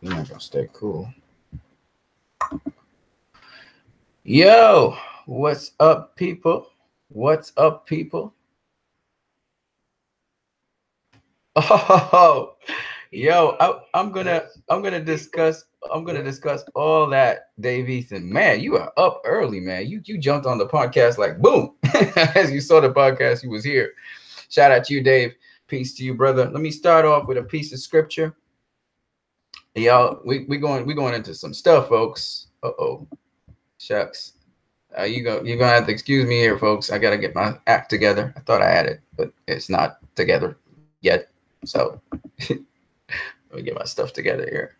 You're not gonna stay cool. Yo, what's up, people? What's up, people? Oh, yo, I'm gonna discuss all that, Dave Ethan. Man, you are up early, man. You jumped on the podcast like boom, as you saw the podcast. You was here. Shout out to you, Dave. Peace to you, brother. Let me start off with a piece of scripture. Y'all, we going into some stuff, folks. Uh-oh, shucks. You're gonna have to excuse me here, folks. I gotta get my act together. I thought I had it, but it's not together yet. So let me get my stuff together here.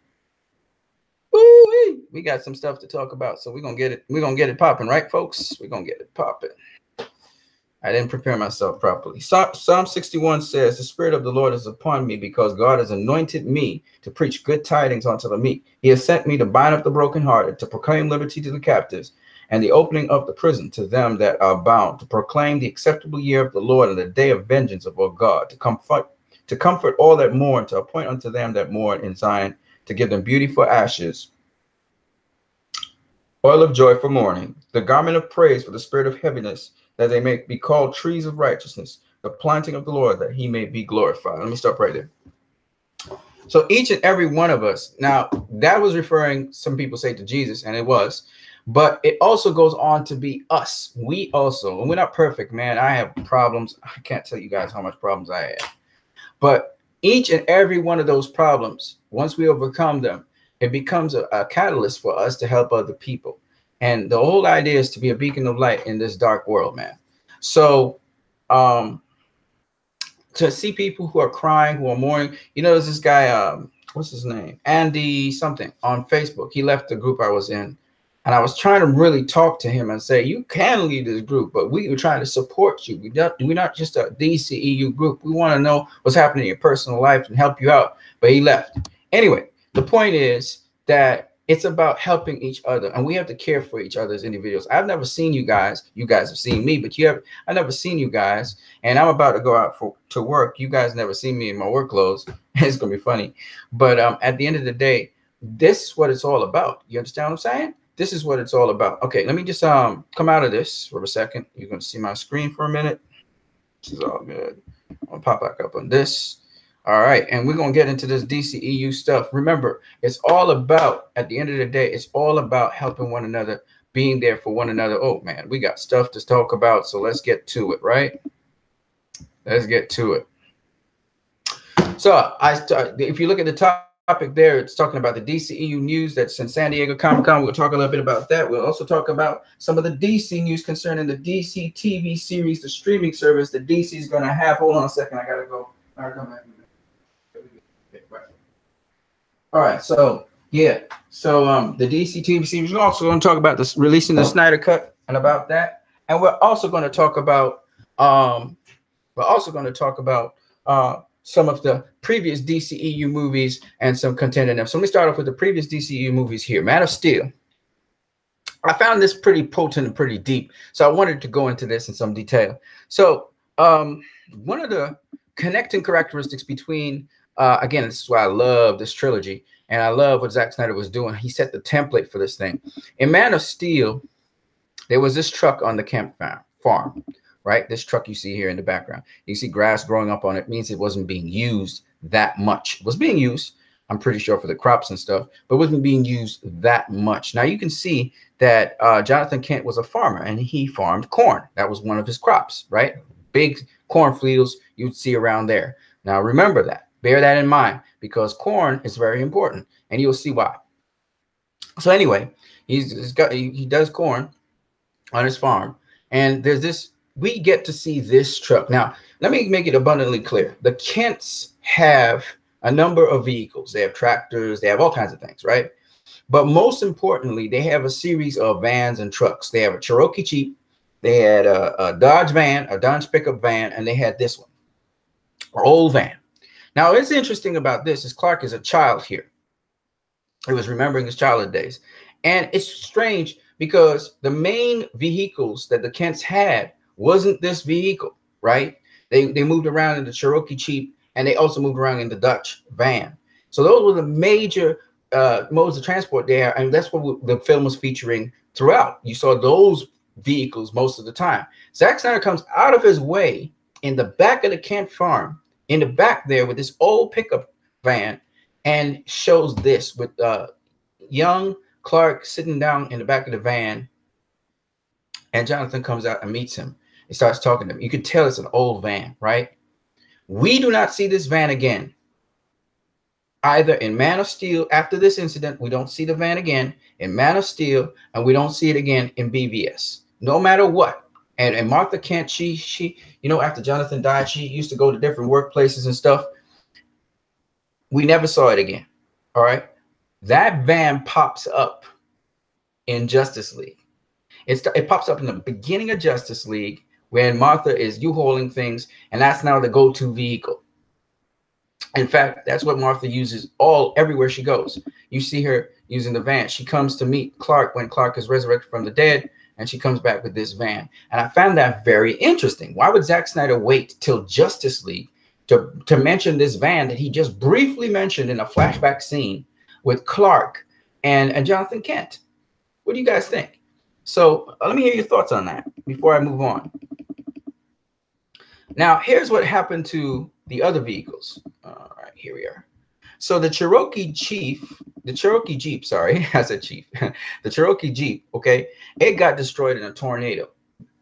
Woo-wee. We got some stuff to talk about, so we're gonna get it. We're gonna get it popping, right, folks? We're gonna get it popping. I didn't prepare myself properly. Psalm 61 says, "The Spirit of the Lord is upon me because God has anointed me to preach good tidings unto the meek. He has sent me to bind up the brokenhearted, to proclaim liberty to the captives, and the opening of the prison to them that are bound, to proclaim the acceptable year of the Lord and the day of vengeance of our God, to comfort all that mourn, to appoint unto them that mourn in Zion, to give them beauty for ashes, oil of joy for mourning, the garment of praise for the spirit of heaviness, that they may be called trees of righteousness, the planting of the Lord, that he may be glorified." Let me stop right there. So each and every one of us, now that was referring, some people say, to Jesus, and it was, but it also goes on to be us. We also, and we're not perfect, man. I have problems. I can't tell you guys how much problems I have. But each and every one of those problems, once we overcome them, it becomes a catalyst for us to help other people. And the whole idea is to be a beacon of light in this dark world, man. So to see people who are crying, who are mourning, there's this guy, what's his name? Andy something on Facebook. He left the group I was in. And I was trying to really talk to him and say, you can lead this group, but we were trying to support you. We're not just a DCEU group. We want to know what's happening in your personal life and help you out. But he left. Anyway, the point is that it's about helping each other, and we have to care for each other as individuals. I've never seen you guys. You guys have seen me, but I've never seen you guys. And I'm about to go out to work. You guys never seen me in my work clothes. It's going to be funny. But at the end of the day, this is what it's all about. You understand what I'm saying? This is what it's all about. Okay, let me just come out of this for a second. You're going to see my screen for a minute. This is all good. I'll pop back up on this. All right, and we're going to get into this DCEU stuff. Remember, it's all about, at the end of the day, it's all about helping one another, being there for one another. Oh, man, we got stuff to talk about, so let's get to it, right? Let's get to it. So if you look at the topic there, it's talking about the DCEU news that's in San Diego Comic-Con. We'll talk a little bit about that. We'll also talk about some of the DC news concerning the DC TV series, the streaming service that DC is going to have. Hold on a second. I got to go. I'll come back. All right, so yeah, so the DC TV series. We're also going to talk about this releasing the Snyder cut and about that, and we're also going to talk about some of the previous DCEU movies and some content in them. So let me start off with the previous DCEU movies here. Man of Steel. I found this pretty potent and pretty deep, so I wanted to go into this in some detail. So one of the connecting characteristics between again, this is why I love this trilogy, and I love what Zack Snyder was doing. He set the template for this thing. In Man of Steel, there was this truck on the camp farm, right? This truck you see here in the background. You see grass growing up on it. It means it wasn't being used that much. It was being used, I'm pretty sure, for the crops and stuff, but it wasn't being used that much. Now, you can see that Jonathan Kent was a farmer, and he farmed corn. That was one of his crops, right? Big cornfields you'd see around there. Now, remember that. Bear that in mind, because corn is very important, and you'll see why. So anyway, he does corn on his farm, and there's this. We get to see this truck. Now, let me make it abundantly clear. The Kents have a number of vehicles. They have tractors. They have all kinds of things, right? But most importantly, they have a series of vans and trucks. They have a Cherokee Jeep. They had a Dodge van, a Dodge pickup van, and they had this one, an old van. Now, what's interesting about this is Clark is a child here. He was remembering his childhood days. And it's strange because the main vehicles that the Kents had wasn't this vehicle, right? They moved around in the Cherokee Jeep, and they also moved around in the Dodge van. So those were the major modes of transport there, and that's what the film was featuring throughout. You saw those vehicles most of the time. Zack Snyder comes out of his way in the back of the Kent farm, in the back there with this old pickup van, and shows this with young Clark sitting down in the back of the van, and Jonathan comes out and meets him. He starts talking to him. You can tell it's an old van, right? We do not see this van again. Either in Man of Steel, after this incident, we don't see the van again in Man of Steel, and we don't see it again in BVS. No matter what. And Martha Kent, she, you know, after Jonathan died, she used to go to different workplaces and stuff. We never saw it again. All right. That van pops up in Justice League. It pops up in the beginning of Justice League when Martha is U-hauling things, and that's now the go-to vehicle. In fact, that's what Martha uses everywhere she goes. You see her using the van. She comes to meet Clark when Clark is resurrected from the dead, and she comes back with this van. And I found that very interesting. Why would Zack Snyder wait till Justice League to mention this van that he just briefly mentioned in a flashback scene with Clark and Jonathan Kent? What do you guys think? So let me hear your thoughts on that before I move on. Now, here's what happened to the other vehicles. All right, here we are. So the Cherokee Jeep, the Cherokee Jeep, okay, it got destroyed in a tornado.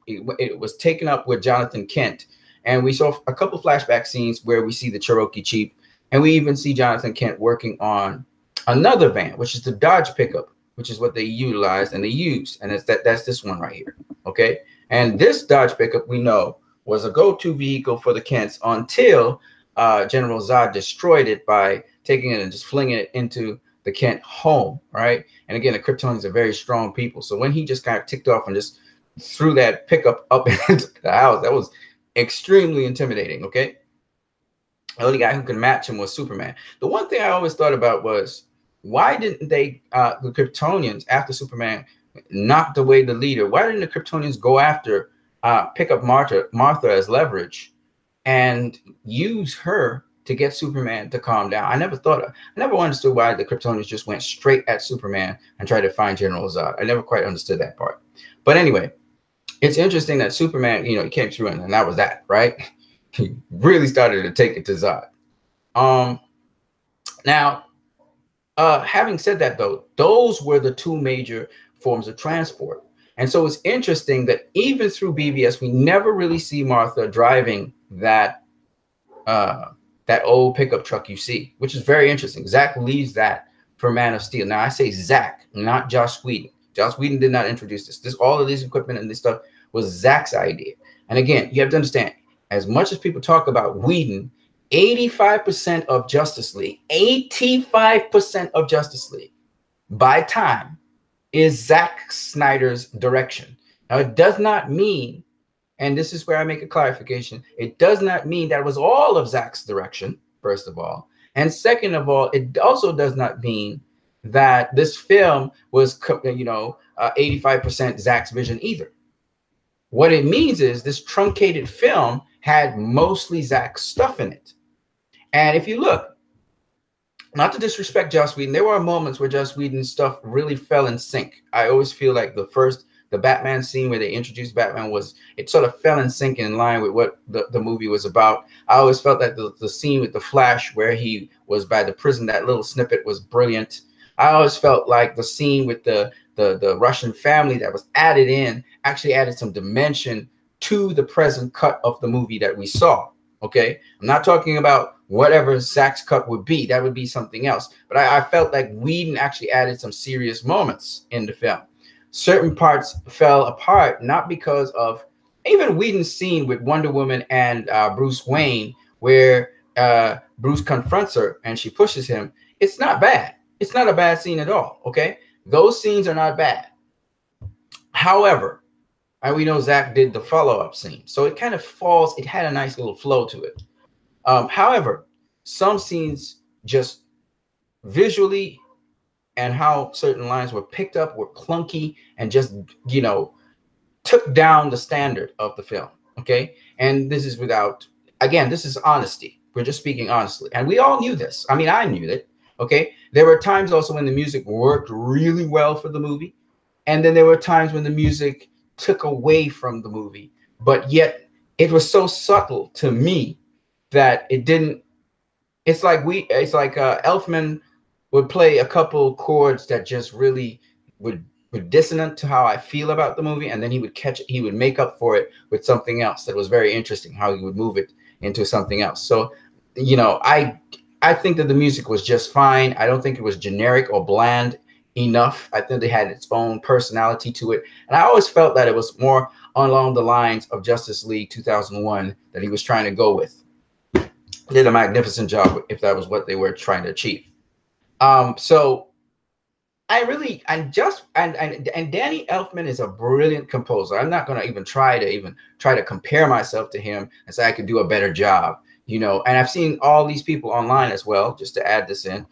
It was taken up with Jonathan Kent. And we saw a couple flashback scenes where we see the Cherokee Jeep, and we even see Jonathan Kent working on another van, which is the Dodge pickup, which is what they utilized and they used. And that's this one right here, okay? And this Dodge pickup, we know, was a go-to vehicle for the Kents until General Zod destroyed it by taking it and just flinging it into the Kent home, right? And again, the Kryptonians are very strong people. So when he just kind of ticked off and just threw that pickup up into the house, that was extremely intimidating, okay? The only guy who could match him was Superman. The one thing I always thought about was, why didn't they, the Kryptonians, after Superman knocked away the leader, why didn't the Kryptonians go after, pick up Martha as leverage and use her to get Superman to calm down? I never understood why the Kryptonians just went straight at Superman and tried to find General Zod. I never quite understood that part. But anyway, it's interesting that Superman, you know, he came through and that was that, right? He really started to take it to Zod. Now, having said that, though, those were the two major forms of transport. And so it's interesting that even through BVS, we never really see Martha driving that old pickup truck you see, which is very interesting. Zack leaves that for Man of Steel. Now, I say Zack, not Joss Whedon. Joss Whedon did not introduce this. All of this equipment and this stuff was Zack's idea. And again, you have to understand, as much as people talk about Whedon, 85% of Justice League, 85% of Justice League by time is Zack Snyder's direction. Now, it does not mean, and this is where I make a clarification, it does not mean that it was all of Zack's direction, first of all. And second of all, it also does not mean that this film was, 85% Zack's vision either. What it means is this truncated film had mostly Zack's stuff in it. And if you look, not to disrespect Joss Whedon, there were moments where Joss Whedon's stuff really fell in sync. I always feel like the Batman scene where they introduced Batman it sort of fell in sync in line with what the movie was about. I always felt that the scene with the Flash where he was by the prison, that little snippet was brilliant. I always felt like the scene with the Russian family that was added in actually added some dimension to the present cut of the movie that we saw. Okay, I'm not talking about whatever Zack's cut would be. That would be something else. But I felt like Whedon actually added some serious moments in the film. Certain parts fell apart, not because of even Whedon's scene with Wonder Woman and Bruce Wayne, where Bruce confronts her and she pushes him. It's not bad. It's not a bad scene at all. Okay, those scenes are not bad. However, and we know Zack did the follow-up scene, so it kind of falls. It had a nice little flow to it. However, some scenes just visually and how certain lines were picked up were clunky and just, took down the standard of the film. Okay, and this is this is honesty. We're just speaking honestly, and we all knew this. I mean, I knew it. Okay, there were times also when the music worked really well for the movie, and then there were times when the music took away from the movie, but yet it was so subtle to me that it didn't. It's like Elfman would play a couple chords that just really were dissonant to how I feel about the movie, and then he would catch it, he would make up for it with something else that was very interesting, how he would move it into something else. So, you know, I think that the music was just fine. I don't think it was generic or bland enough. I think it had its own personality to it. And I always felt that it was more along the lines of Justice League 2001 that he was trying to go with. Did a magnificent job if that was what they were trying to achieve. So and Danny Elfman is a brilliant composer. I'm not going to even try to compare myself to him and say I could do a better job, you know. And I've seen all these people online as well, just to add this in,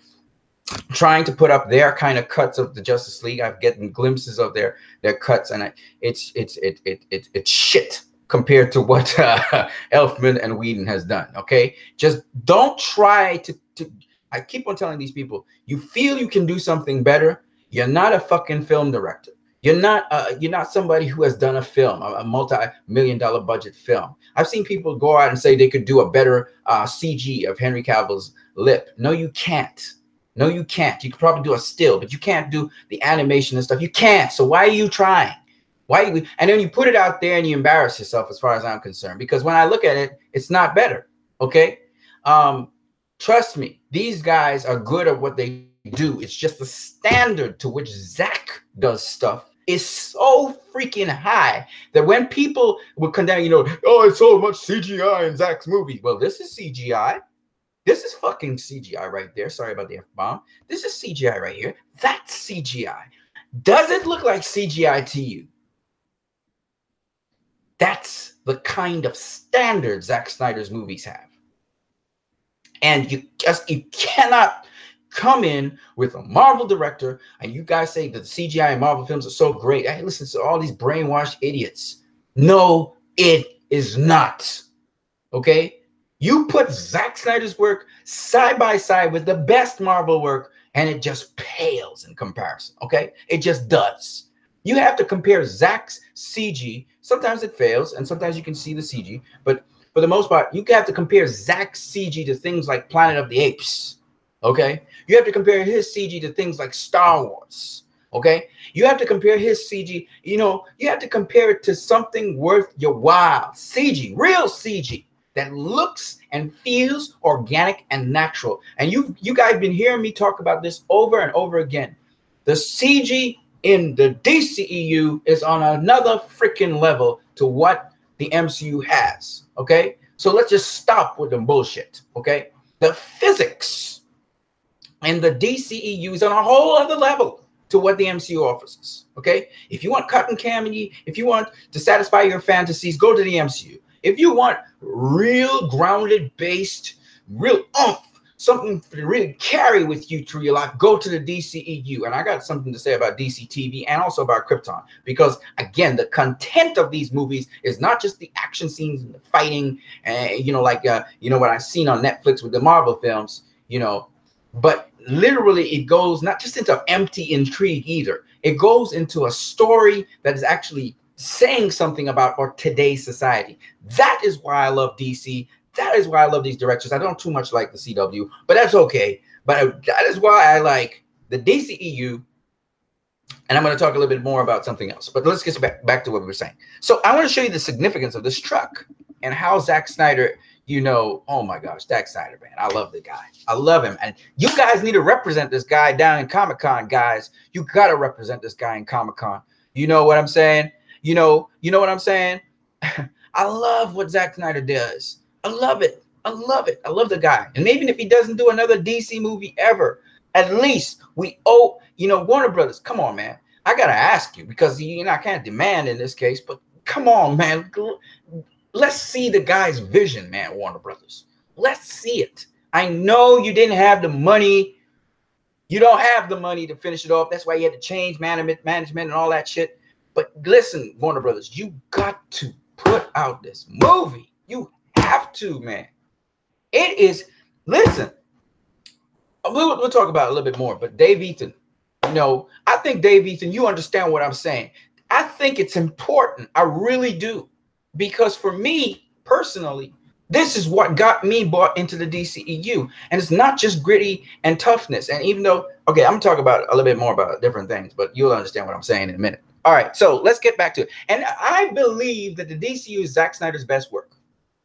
trying to put up their kind of cuts of the Justice League. I've gotten glimpses of their cuts, and it's shit compared to what Elfman and Whedon has done. Okay, just don't try to. I keep on telling these people, you feel you can do something better. You're not a fucking film director. You're not somebody who has done a film, a multi-million-dollar budget film. I've seen people go out and say they could do a better CG of Henry Cavill's lip. No, you can't. No, you can't. You could probably do a still, but you can't do the animation and stuff. You can't. So why are you trying? And then you put it out there and you embarrass yourself, as far as I'm concerned, because when I look at it, it's not better. Okay. Trust me, these guys are good at what they do. It's just the standard to which Zach does stuff is so freaking high that when people would condemn, you know, oh, it's so much CGI in Zach's movie. Well, this is CGI. This is fucking CGI right there. Sorry about the F-bomb. This is CGI right here. That's CGI. Does it look like CGI to you? That's the kind of standard Zack Snyder's movies have. And you cannot come in with a Marvel director and you guys say that the CGI in Marvel films are so great. Hey, listen to all these brainwashed idiots. No, it is not. Okay? You put Zack Snyder's work side by side with the best Marvel work and it just pales in comparison. Okay? It just does. You have to compare Zack's CG. Sometimes it fails and sometimes you can see the CG, but for the most part, you have to compare Zack's CG to things like Planet of the Apes, okay? You have to compare his CG to things like Star Wars, okay? You have to compare his CG, you know, you have to compare it to something worth your while. CG, real CG, that looks and feels organic and natural. And you guys been hearing me talk about this over and over again. The CG in the DCEU is on another freaking level to what the MCU has. Okay, so let's just stop with the bullshit. Okay, the physics and the DCEU is on a whole other level to what the MCU offers us. Okay, if you want cotton candy, if you want to satisfy your fantasies, go to the MCU. If you want real grounded based, real oomph, something to really carry with you through your life, go to the DCEU. And I got something to say about DC TV and also about Krypton, because again, the content of these movies is not just the action scenes and the fighting, you know, like you know what I've seen on Netflix with the Marvel films, you know, but literally it goes not just into empty intrigue either. It goes into a story that is actually saying something about our today's society. That is why I love DC. That is why I love these directors. I don't too much like the CW, but that's okay. But that is why I like the DCEU. And I'm going to talk a little bit more about something else. But let's get back to what we were saying. So I want to show you the significance of this truck and how Zack Snyder, you know, oh my gosh, Zack Snyder, man. I love the guy. I love him. And you guys need to represent this guy down in Comic-Con, guys. You got to represent this guy in Comic-Con. You know what I'm saying? You know what I'm saying? I love what Zack Snyder does. I love it. I love it. I love the guy. And even if he doesn't do another DC movie ever, at least we owe, you know, Warner Brothers. Come on, man. I got to ask you because, you know, I can't demand in this case, but come on, man. Let's see the guy's vision, man, Warner Brothers. Let's see it. I know you didn't have the money. You don't have the money to finish it off. That's why you had to change management and all that shit. But listen, Warner Brothers, you got to put out this movie. You have to, man. It is, listen, we'll talk about it a little bit more. But Dave Ethan, you know, I think Dave Ethan, you understand what I'm saying. I think it's important. I really do. Because for me personally, this is what got me bought into the DCEU. And it's not just gritty and toughness. And even though, okay, I'm going to talk about a little bit more about different things, but you'll understand what I'm saying in a minute. All right, so let's get back to it. And I believe that the DCEU is Zack Snyder's best work.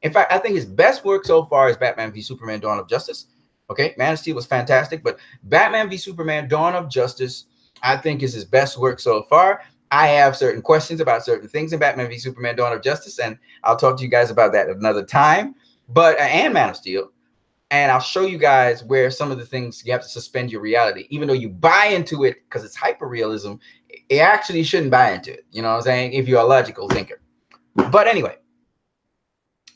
In fact, I think his best work so far is Batman v Superman: Dawn of Justice. Okay, Man of Steel was fantastic, but Batman v Superman: Dawn of Justice, I think, is his best work so far. I have certain questions about certain things in Batman v Superman: Dawn of Justice, and I'll talk to you guys about that another time. But and Man of Steel, and I'll show you guys where some of the things you have to suspend your reality, even though you buy into it because it's hyper-realism. It actually shouldn't buy into it. You know what I'm saying? If you're a logical thinker. But anyway,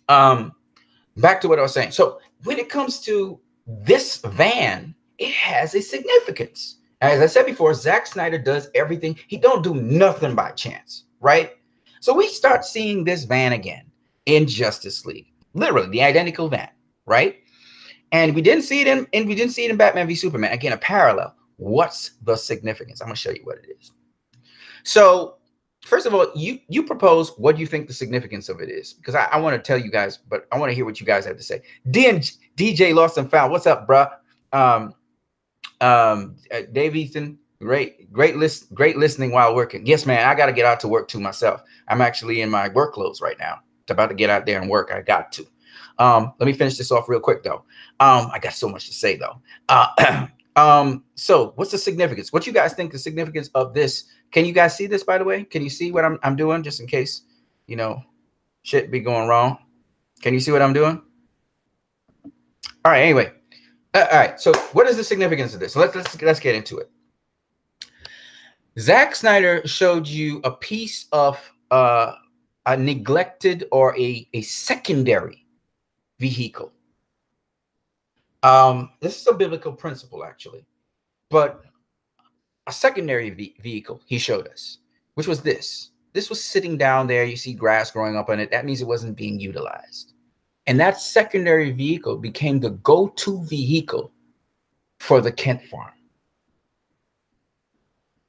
back to what I was saying. So when it comes to this van, it has a significance. As I said before, Zack Snyder does everything. He don't do nothing by chance, right? So we start seeing this van again in Justice League, literally the identical van, right? And we didn't see it in Batman v Superman. Again, a parallel. What's the significance? I'm gonna show you what it is. So first of all, you propose what you think the significance of it is, because I want to tell you guys, but I want to hear what you guys have to say. DJ Lost and Found, what's up, bruh? Dave Ethan, great listening while working. Yes, man, I got to get out to work too myself. I'm actually in my work clothes right now. It's about to get out there and work. I got to. Let me finish this off real quick though. I got so much to say though. So what's the significance? What you guys think the significance of this? Can you guys see this, by the way? Can you see what I'm doing, just in case, you know, shit be going wrong? Can you see what I'm doing? All right, anyway. All right, so what is the significance of this? So let's get into it. Zack Snyder showed you a piece of a neglected or a secondary vehicle. This is a biblical principle, actually, but a secondary vehicle he showed us, which was this. This was sitting down there. You see grass growing up on it. That means it wasn't being utilized. And that secondary vehicle became the go-to vehicle for the Kent farm.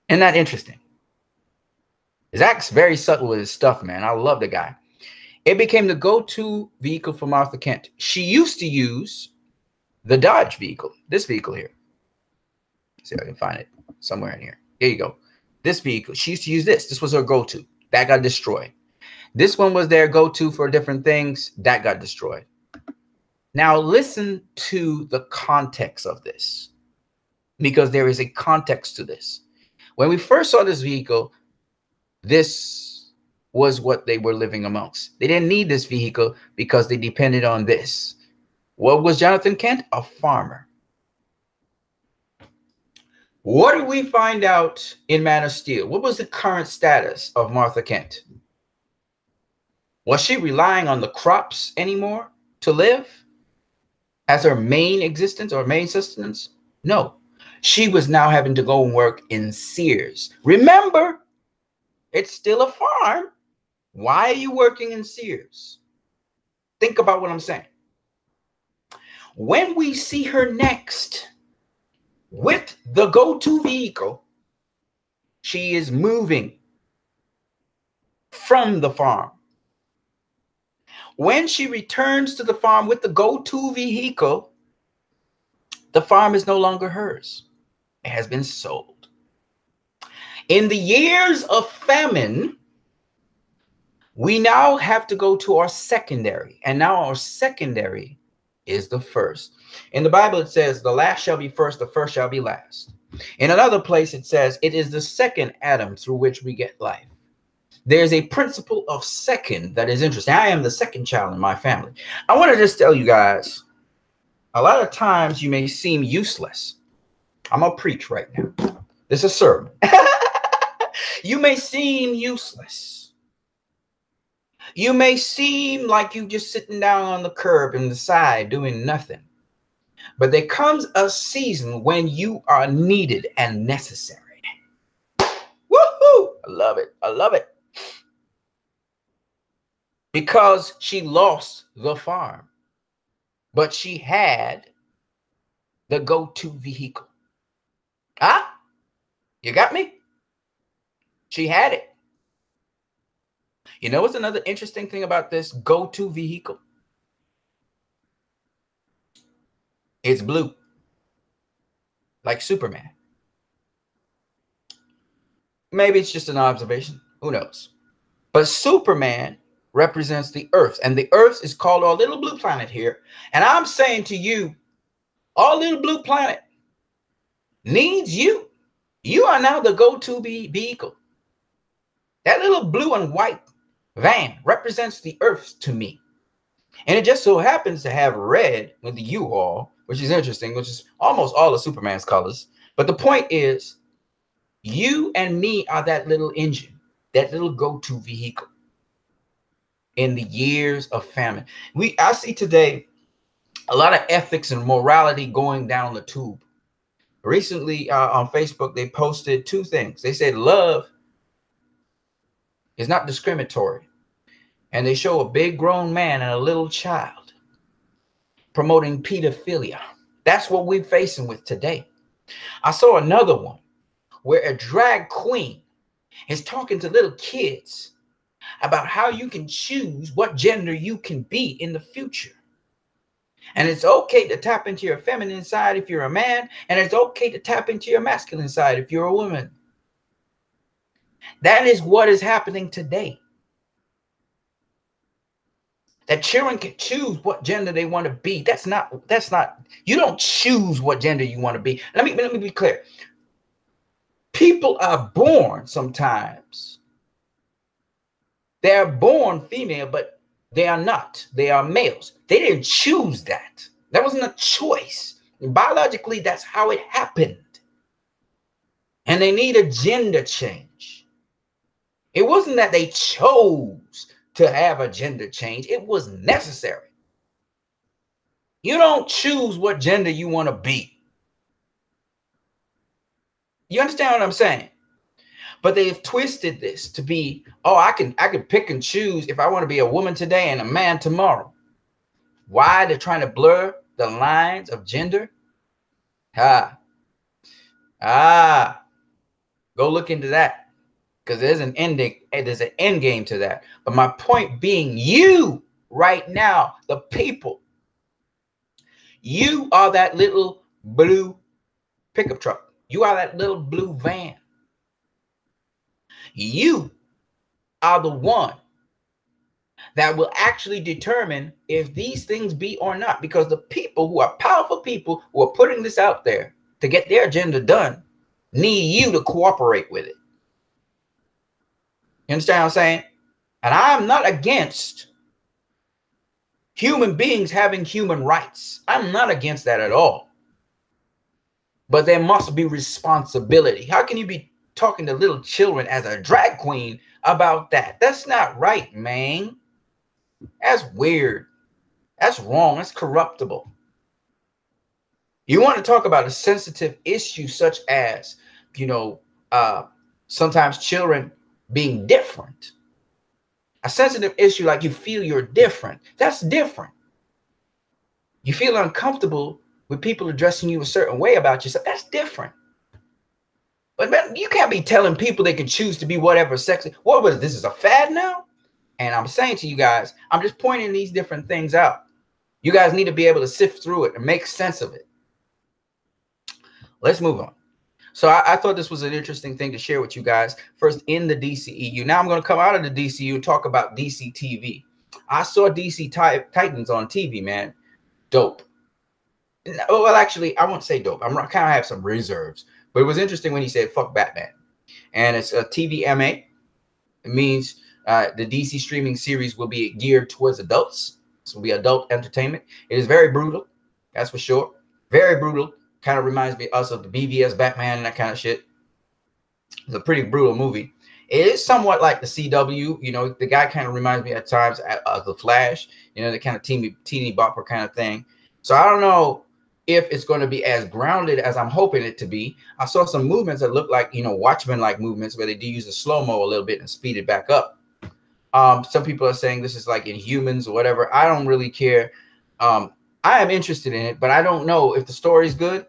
Isn't that interesting? Zack's very subtle with his stuff, man. I love the guy. It became the go-to vehicle for Martha Kent. She used to use the Dodge vehicle, this vehicle here. Let's see if I can find it somewhere in here. There you go. This vehicle, she used to use this. This was her go-to. That got destroyed. This one was their go-to for different things. That got destroyed. Now listen to the context of this, because there is a context to this. When we first saw this vehicle, this was what they were living amongst. They didn't need this vehicle because they depended on this. What was Jonathan Kent? A farmer. What did we find out in Man of Steel? What was the current status of Martha Kent? Was she relying on the crops anymore to live as her main existence or main sustenance? No. She was now having to go and work in Sears. Remember, it's still a farm. Why are you working in Sears? Think about what I'm saying. When we see her next with the go-to vehicle, she is moving from the farm. When she returns to the farm with the go-to vehicle, the farm is no longer hers. It has been sold. In the years of famine, we now have to go to our secondary. And now our secondary is the first. In the Bible, it says, the last shall be first, the first shall be last. In another place, it says, it is the second Adam through which we get life. There's a principle of second that is interesting. I am the second child in my family. I want to just tell you guys, a lot of times you may seem useless. I'm going to preach right now. This is a sermon. You may seem useless. You may seem like you just sitting down on the curb in the side doing nothing. But there comes a season when you are needed and necessary. Woohoo! I love it. I love it. Because she lost the farm, but she had the go-to vehicle. Ah, you got me? She had it. You know what's another interesting thing about this go-to vehicle? It's blue, like Superman. Maybe it's just an observation. Who knows? But Superman represents the Earth, and the Earth is called our little blue planet here. And I'm saying to you, our little blue planet needs you. You are now the go-to vehicle. That little blue and white van represents the Earth to me. And it just so happens to have red with the U-Haul, which is interesting, which is almost all of Superman's colors. But the point is, you and me are that little engine, that little go-to vehicle in the years of famine. I see today a lot of ethics and morality going down the tube. Recently on Facebook, they posted two things. They said love is not discriminatory. And they show a big grown man and a little child promoting pedophilia. That's what we're facing with today. I saw another one where a drag queen is talking to little kids about how you can choose what gender you can be in the future. And it's okay to tap into your feminine side if you're a man, and it's okay to tap into your masculine side if you're a woman. That is what is happening today. That children can choose what gender they want to be. That's not, you don't choose what gender you want to be. Let me be clear. People are born sometimes. They're born female, but they are not. They are males. They didn't choose that. That wasn't a choice. Biologically, that's how it happened. And they need a gender change. It wasn't that they chose to have a gender change. It was necessary. You don't choose what gender you want to be. You understand what I'm saying? But they've twisted this to be, oh, I can pick and choose if I want to be a woman today and a man tomorrow. Why? They're trying to blur the lines of gender. Go look into that, because there's an ending, there's an end game to that. But my point being, you right now, the people, you are that little blue pickup truck. You are that little blue van. You are the one that will actually determine if these things be or not, because the people who are powerful people who are putting this out there to get their agenda done need you to cooperate with it. You understand what I'm saying? And I'm not against human beings having human rights. I'm not against that at all. But there must be responsibility. How can you be talking to little children as a drag queen about that? That's not right, man. That's weird. That's wrong. That's corruptible. You want to talk about a sensitive issue such as, sometimes children being different. A sensitive issue like you feel you're different. That's different. You feel uncomfortable with people addressing you a certain way about yourself. That's different. But man, you can't be telling people they can choose to be whatever sex. What was this? Is a fad now? And I'm saying to you guys, I'm just pointing these different things out. You guys need to be able to sift through it and make sense of it. Let's move on. So I thought this was an interesting thing to share with you guys. First, in the DCEU. Now I'm going to come out of the DCEU and talk about DC TV. I saw DC Titans on TV, man. Dope. Well, actually, I won't say dope. I'm kind of have some reserves. But it was interesting when he said, fuck Batman. And it's a TVMA. It means the DC streaming series will be geared towards adults. This will be adult entertainment. It is very brutal. That's for sure. Very brutal. Kind of reminds me of the BVS Batman and that kind of shit. It's a pretty brutal movie. It is somewhat like the CW. The guy kind of reminds me at times of the Flash. The kind of teeny bopper kind of thing. So I don't know if it's going to be as grounded as I'm hoping it to be. I saw some movements that look like, Watchmen-like movements where they do use the slow-mo a little bit and speed it back up. Some people are saying this is like Inhumans or whatever. I don't really care. I I am interested in it, but I don't know if the story is good.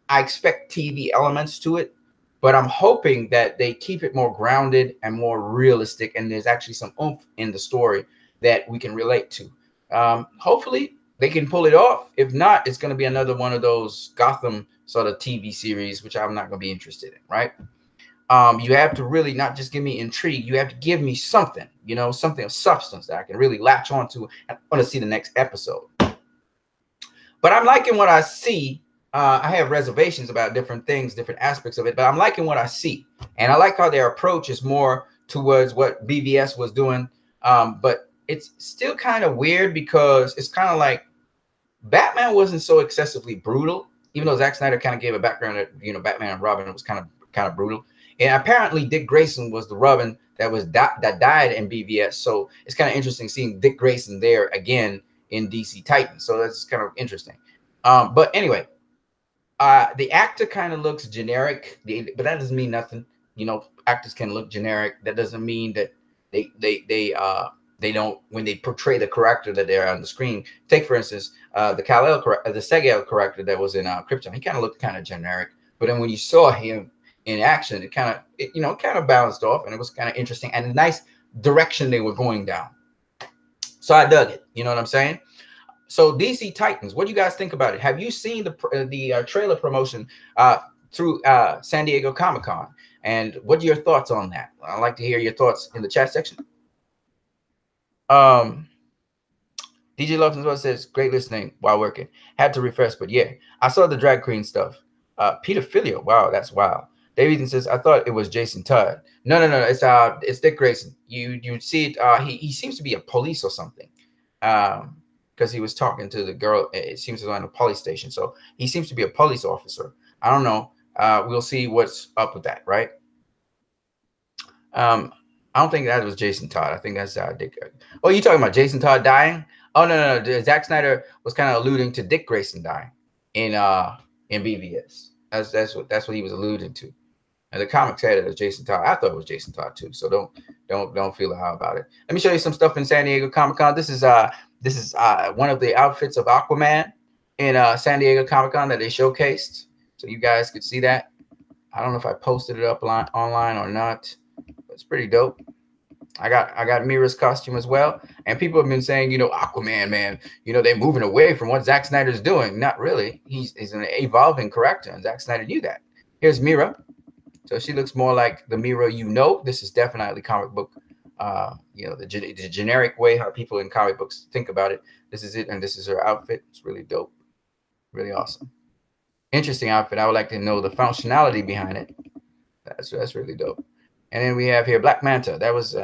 I expect TV elements to it, but I'm hoping that they keep it more grounded and more realistic, and there's actually some oomph in the story that we can relate to. Hopefully they can pull it off. If not, it's going to be another one of those Gotham sort of TV series, which I'm not going to be interested in, right? You have to really not just give me intrigue. You have to give me something, you know, something of substance that I can really latch onto. I want to see the next episode. But I'm liking what I see. I have reservations about different things, different aspects of it, but I'm liking what I see. And I like how their approach is more towards what BVS was doing. But it's still kind of weird because it's kind of like Batman wasn't so excessively brutal, even though Zack Snyder kind of gave a background that, you know, Batman and Robin was kind of brutal. And apparently Dick Grayson was the Robin that died in BVS. So it's kind of interesting seeing Dick Grayson there again in DC Titans. So that's kind of interesting. But anyway, the actor kind of looks generic, but that doesn't mean nothing. You know, actors can look generic. That doesn't mean that they don't, when they portray the character that they're on the screen. Take for instance the Segel character that was in Krypton. He kind of looked kind of generic, but then when you saw him in action, it kind of balanced off, and it was kind of interesting and a nice direction they were going down. So I dug it. You know what I'm saying? So DC Titans, what do you guys think about it? Have you seen the trailer promotion through San Diego Comic-Con? And what are your thoughts on that? I'd like to hear your thoughts in the chat section. DJ Love says, great listening while working. Had to refresh, but yeah, I saw the drag queen stuff. Peter Filio, wow, that's wild. David says, I thought it was Jason Todd. No, it's Dick Grayson. You see it. He seems to be a police or something. Because he was talking to the girl. It seems to be on a police station. So he seems to be a police officer. I don't know. We'll see what's up with that, right? I don't think that was Jason Todd. I think that's Dick. Oh, you talking about Jason Todd dying? Oh, no. Zack Snyder was kind of alluding to Dick Grayson dying in BVS. That's what he was alluding to. And the comics had it as Jason Todd. I thought it was Jason Todd too. So don't feel how about it. Let me show you some stuff in San Diego Comic-Con. This is one of the outfits of Aquaman in San Diego Comic-Con that they showcased. So you guys could see that. I don't know if I posted it up online or not. But it's pretty dope. I got Mira's costume as well. And people have been saying, you know, Aquaman, man, you know, they're moving away from what Zack Snyder's doing. Not really. He's an evolving character, and Zack Snyder knew that. Here's Mira. So she looks more like the Mira you know. This is definitely comic book, you know, the generic way how people in comic books think about it. This is it, and this is her outfit. It's really dope. Really awesome. Interesting outfit. I would like to know the functionality behind it. That's really dope. And then we have here Black Manta. That was,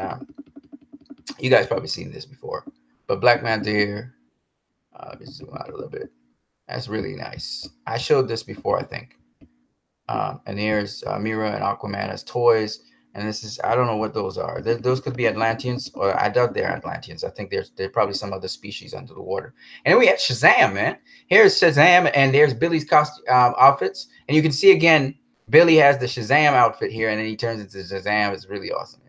you guys probably seen this before. But Black Manta here. Let me zoom out a little bit. That's really nice. I showed this before, I think. And here's Mira and Aquaman as toys. And this is, I don't know what those are. Those could be Atlanteans, or I doubt they're Atlanteans. I think there's probably some other species under the water. And then we have Shazam, man. Here's Shazam, and there's Billy's costume outfits. And you can see again, Billy has the Shazam outfit here, and then he turns into Shazam. It's really awesome.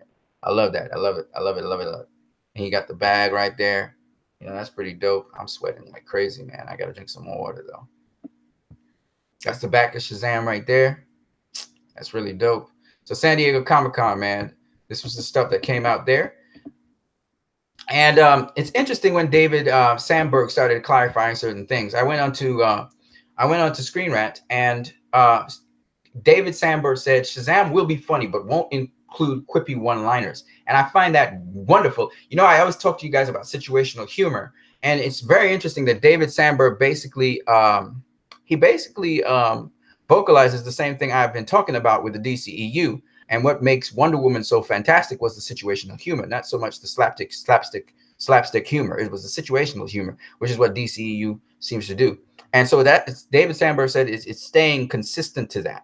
I love that. I love it. I love it. I love it. I love it. And he got the bag right there. You know, that's pretty dope. I'm sweating like crazy, man. I got to drink some more water, though. That's the back of Shazam right there. That's really dope. So San Diego Comic-Con, man, this was the stuff that came out there. And it's interesting when David Sandberg started clarifying certain things. I went on to Screen Rant, and David Sandberg said Shazam will be funny, but won't include quippy one-liners. And I find that wonderful. You know, I always talk to you guys about situational humor, and it's very interesting that David Sandberg basically vocalizes the same thing I've been talking about with the DCEU. And what makes Wonder Woman so fantastic was the situational humor, not so much the slapstick humor. It was the situational humor, which is what DCEU seems to do. And so that David Sandberg said it's staying consistent to that.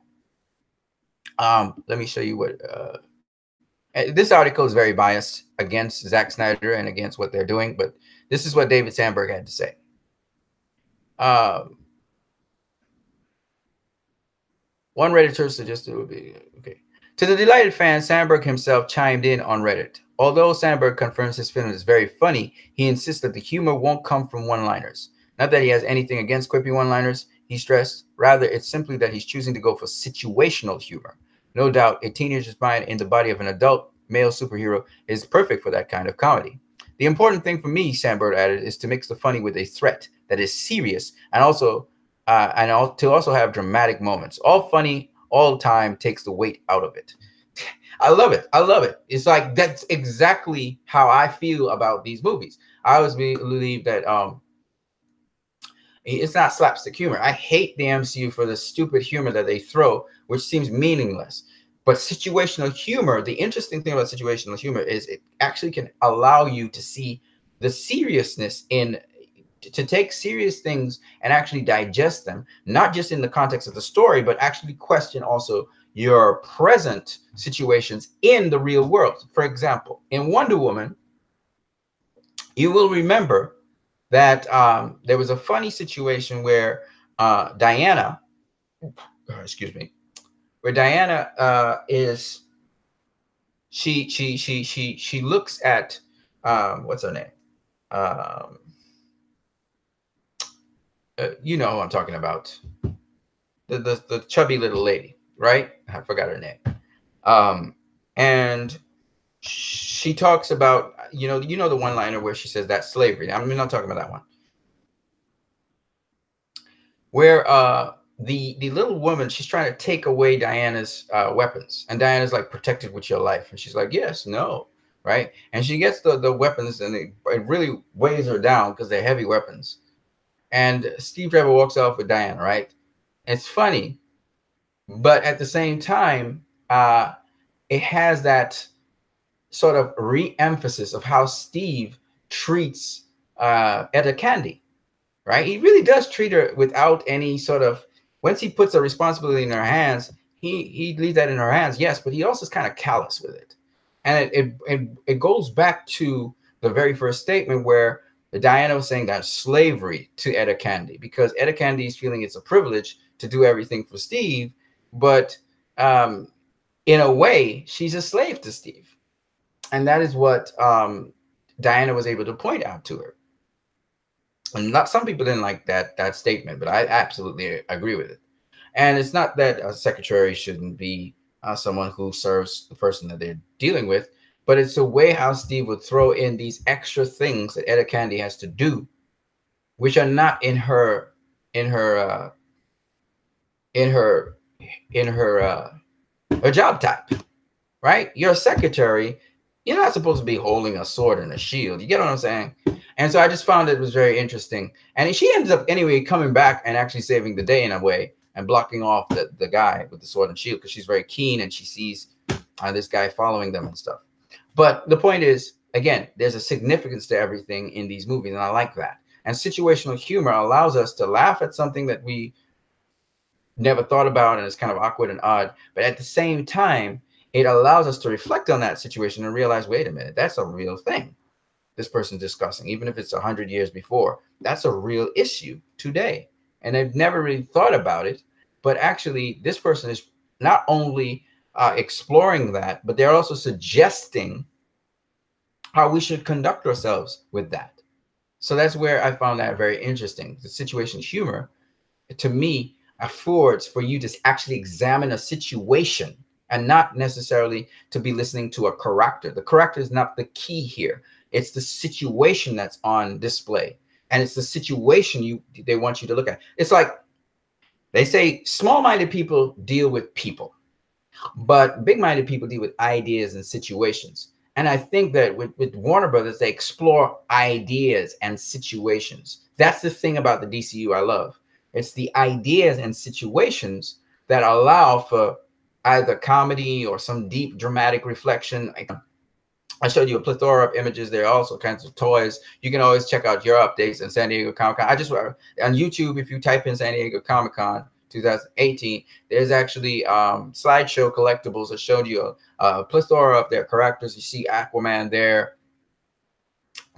Let me show you what this article is very biased against Zack Snyder and against what they're doing, but this is what David Sandberg had to say. One Redditor suggested it would be okay. To the delighted fans, Sandberg himself chimed in on Reddit. Although Sandberg confirms his film is very funny, he insists that the humor won't come from one-liners. Not that he has anything against quippy one-liners, he stressed. Rather, it's simply that he's choosing to go for situational humor. No doubt, a teenager's mind in the body of an adult male superhero is perfect for that kind of comedy. The important thing for me, Sandberg added, is to mix the funny with a threat that is serious and to also have dramatic moments. All funny all the time takes the weight out of it. I love it. I love it. It's like that's exactly how I feel about these movies. I always believe that it's not slapstick humor. I hate the MCU for the stupid humor that they throw, which seems meaningless. But situational humor, the interesting thing about situational humor is it actually can allow you to see the seriousness to take serious things and actually digest them, not just in the context of the story, but actually question also your present situations in the real world. For example, in Wonder Woman, you will remember that there was a funny situation where Diana, excuse me, where Diana she looks at what's her name? You know who I'm talking about, the chubby little lady, right? I forgot her name. And she talks about, you know the one-liner where she says that's slavery. I'm not talking about that one. Where the little woman, she's trying to take away Diana's weapons, and Diana's like, protected with your life, and she's like, yes, no, right? And she gets the weapons, and it really weighs her down because they're heavy weapons. And Steve Trevor walks off with Diana, right? It's funny, but at the same time, it has that sort of re-emphasis of how Steve treats Etta Candy, right? He really does treat her without any sort of, once he puts a responsibility in her hands, he leaves that in her hands, yes, but he also is kind of callous with it. And it goes back to the very first statement where Diana was saying that slavery to Etta Candy, because Etta Candy is feeling it's a privilege to do everything for Steve, but in a way, she's a slave to Steve. And that is what Diana was able to point out to her. And some people didn't like that statement, but I absolutely agree with it. And it's not that a secretary shouldn't be someone who serves the person that they're dealing with, but it's the way how Steve would throw in these extra things that Etta Candy has to do, which are not in her job type, right? You're a secretary. You're not supposed to be holding a sword and a shield. You get what I'm saying? And so I just found it was very interesting. And she ends up anyway coming back and actually saving the day in a way and blocking off the guy with the sword and shield, because she's very keen and she sees this guy following them and stuff. But the point is, again, there's a significance to everything in these movies, and I like that. And situational humor allows us to laugh at something that we never thought about and it's kind of awkward and odd. But at the same time, it allows us to reflect on that situation and realize, wait a minute, that's a real thing this person's discussing, even if it's 100 years before. That's a real issue today. And they've never really thought about it. But actually, this person is not only exploring that, but they're also suggesting how we should conduct ourselves with that. So that's where I found that very interesting. The situation humor, to me, affords for you to actually examine a situation and not necessarily to be listening to a character. The character is not the key here. It's the situation that's on display. And it's the situation they want you to look at. It's like they say small-minded people deal with people, but big-minded people deal with ideas and situations. And I think that with Warner Brothers, they explore ideas and situations. That's the thing about the DCU I love. It's the ideas and situations that allow for either comedy or some deep dramatic reflection. I showed you a plethora of images. There are also kinds of toys. You can always check out your updates in San Diego Comic-Con. On YouTube, if you type in San Diego Comic-Con 2018, there's actually slideshow collectibles that showed you a plethora of their characters. You see Aquaman there,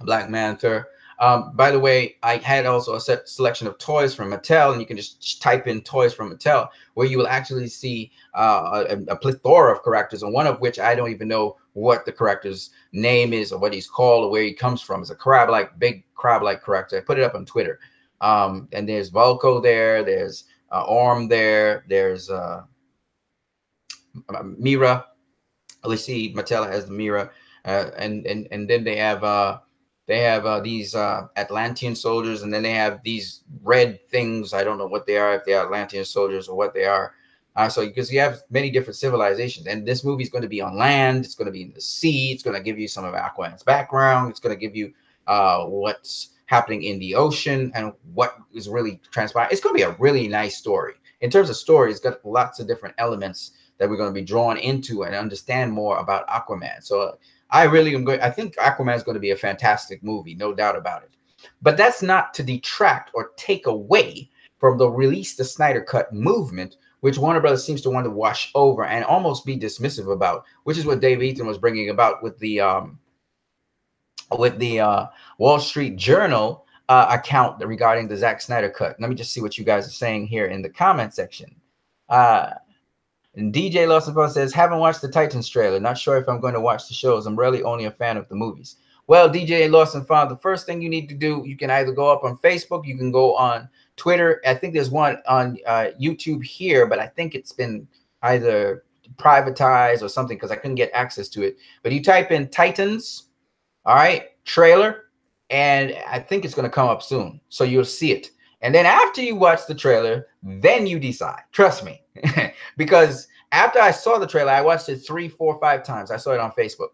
Black Manta. By the way, I had also a selection of toys from Mattel, and you can just type in toys from Mattel, where you will actually see a plethora of characters, and one of which I don't even know what the character's name is or what he's called or where he comes from. It's a big crab-like character. I put it up on Twitter. And there's Vulko there. There's Orm there. There's Mira. Let's see, Mattel has the Mira, and then they have these Atlantean soldiers, and then they have these red things. I don't know what they are, if they are Atlantean soldiers or what they are. So because you have many different civilizations, and this movie is going to be on land, it's going to be in the sea, it's going to give you some of Aquaman's background, it's going to give you what's happening in the ocean and what is really transpiring. It's going to be a really nice story. In terms of story, it's got lots of different elements that we're going to be drawn into and understand more about Aquaman. So I really am going. I think Aquaman is going to be a fantastic movie, no doubt about it. But that's not to detract or take away from the release the Snyder Cut movement, which Warner Brothers seems to want to wash over and almost be dismissive about, which is what Dave Eaton was bringing about with the Wall Street Journal account regarding the Zack Snyder Cut. Let me just see what you guys are saying here in the comment section. And DJ Lawson says, haven't watched the Titans trailer. Not sure if I'm going to watch the shows. I'm really only a fan of the movies. Well, DJ Lawson Farm, the first thing you need to do, you can either go up on Facebook, you can go on Twitter. I think there's one on YouTube here, but I think it's been either privatized or something because I couldn't get access to it. But you type in Titans, all right, trailer, and I think it's going to come up soon. So you'll see it. And then after you watch the trailer, then you decide. Trust me. Because after I saw the trailer, I watched it 3, 4, 5 times. I saw it on Facebook.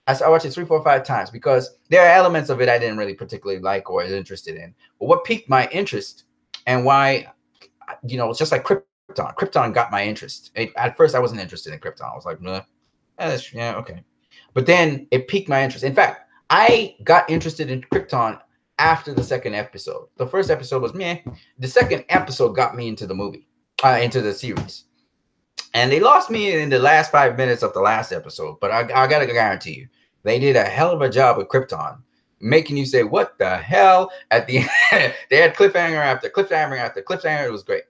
I watched it 3, 4, 5 times because there are elements of it I didn't really particularly like or was interested in. But what piqued my interest and why, you know, it's just like Krypton. Krypton got my interest. At first, I wasn't interested in Krypton. I was like, yeah, okay. But then it piqued my interest. In fact, I got interested in Krypton after the second episode. The first episode was meh. The second episode got me into the movie, into the series. And they lost me in the last 5 minutes of the last episode. But I got to guarantee you, they did a hell of a job with Krypton, making you say, what the hell? At the end, they had cliffhanger after cliffhanger after cliffhanger. It was great.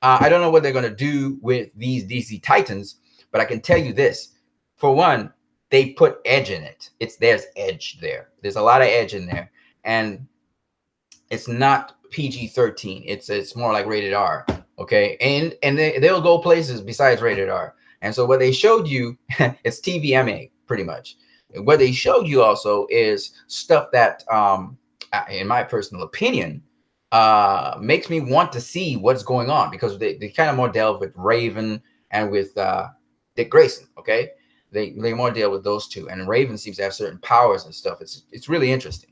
I don't know what they're going to do with these DC Titans, but I can tell you this. For one, they put edge in it. There's edge there. There's a lot of edge in there. And it's not PG-13. It's more like rated R. Okay. And they'll go places besides rated R. And so what they showed you, it's TVMA pretty much. What they showed you also is stuff that, in my personal opinion, makes me want to see what's going on because they kind of more delve with Raven and with Dick Grayson. Okay. They more deal with those two. And Raven seems to have certain powers and stuff. It's really interesting.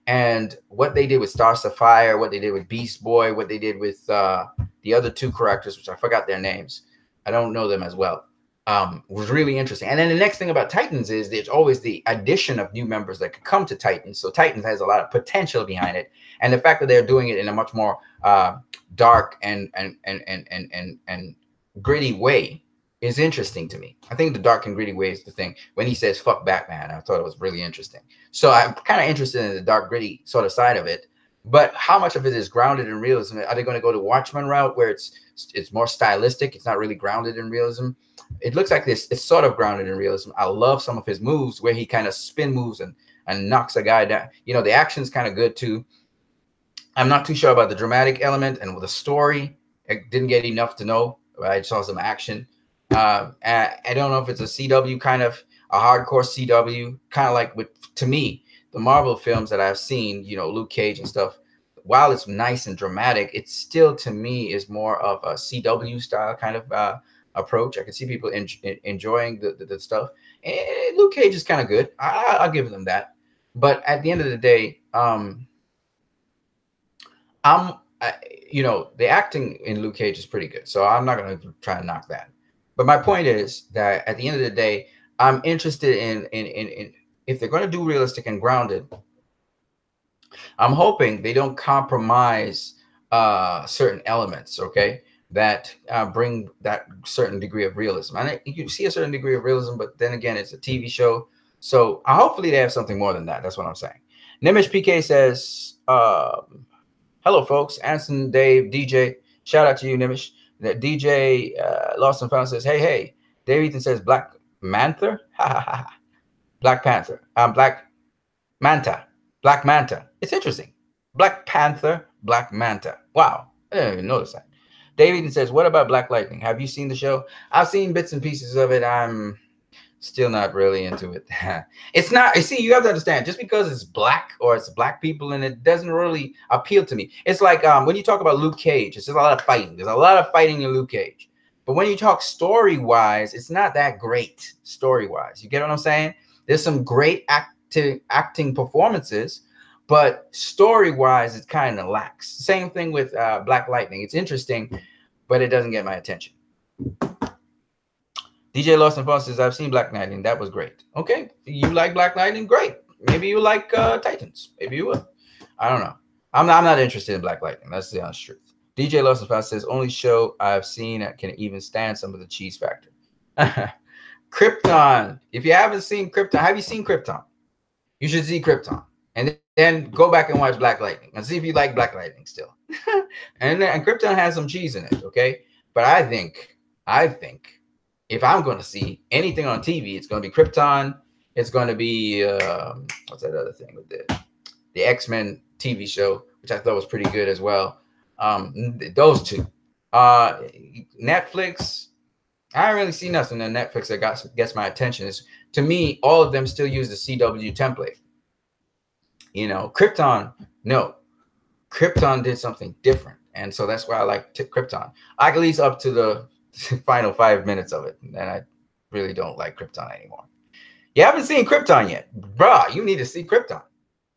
And what they did with Star Sapphire, what they did with Beast Boy, what they did with the other two characters, which I forgot their names. I don't know them as well. Was really interesting. And then the next thing about Titans is there's always the addition of new members that could come to Titans. So Titans has a lot of potential behind it. And the fact that they're doing it in a much more dark and gritty way is interesting to me. I think the dark and gritty way is the thing. When he says fuck Batman, I thought it was really interesting. So I'm kind of interested in the dark gritty sort of side of it. But how much of it is grounded in realism? Are they going to go the Watchmen route where it's more stylistic? It's not really grounded in realism. It looks like this. It's sort of grounded in realism. I love some of his moves where he kind of spin moves and knocks a guy down. You know, the action's kind of good too. I'm not too sure about the dramatic element and with the story. I didn't get enough to know. I saw some action. I don't know if it's a CW kind of a hardcore CW, kind of like to me, the Marvel films that I've seen, you know, Luke Cage and stuff, while it's nice and dramatic, it still to me is more of a CW style kind of approach. I can see people enjoying the stuff. And Luke Cage is kind of good. I'll give them that. But at the end of the day, you know, the acting in Luke Cage is pretty good. So I'm not going to try to knock that. But my point is that at the end of the day, I'm interested in if they're going to do realistic and grounded, I'm hoping they don't compromise certain elements, okay, that bring that certain degree of realism. And you can see a certain degree of realism, but then again, it's a TV show. So hopefully they have something more than that. That's what I'm saying. Nimish PK says, hello, folks. Anson, Dave, DJ. Shout out to you, Nimish. That DJ Lawson Found says, hey. Dave Ethan says Black Manther. Black Panther. Black Manta. Black Manta. It's interesting. Black Panther, Black Manta. Wow, I didn't even notice that. David says, what about Black Lightning? Have you seen the show? I've seen bits and pieces of it. I'm still not really into it. It's not, you see, you have to understand, just because it's black or it's black people and it doesn't really appeal to me. It's like when you talk about Luke Cage, it's just a lot of fighting. There's a lot of fighting in Luke Cage. But when you talk story-wise, it's not that great story-wise. You get what I'm saying? There's some great acting performances, but story-wise, it kind of lacks. Same thing with Black Lightning. It's interesting, but it doesn't get my attention. DJ Lawson Foss says, I've seen Black Lightning. That was great. Okay. You like Black Lightning? Great. Maybe you like Titans. Maybe you will. I don't know. I'm not interested in Black Lightning. That's the honest truth. DJ Lawson Foss says, only show I've seen that can even stand some of the cheese factor. Krypton. If you haven't seen Krypton, have you seen Krypton? You should see Krypton. And then go back and watch Black Lightning and see if you like Black Lightning still. and Krypton has some cheese in it, okay? But I think if I'm going to see anything on TV, it's going to be Krypton. It's going to be what's that other thing with the X-Men TV show, which I thought was pretty good as well. Those two. Netflix. I don't really see nothing on Netflix that gets my attention. To me, all of them still use the CW template. You know, Krypton. No, Krypton did something different, and so that's why I like Krypton. I at least up to the final 5 minutes of it, and I really don't like Krypton anymore. You haven't seen Krypton yet, bruh. You need to see Krypton.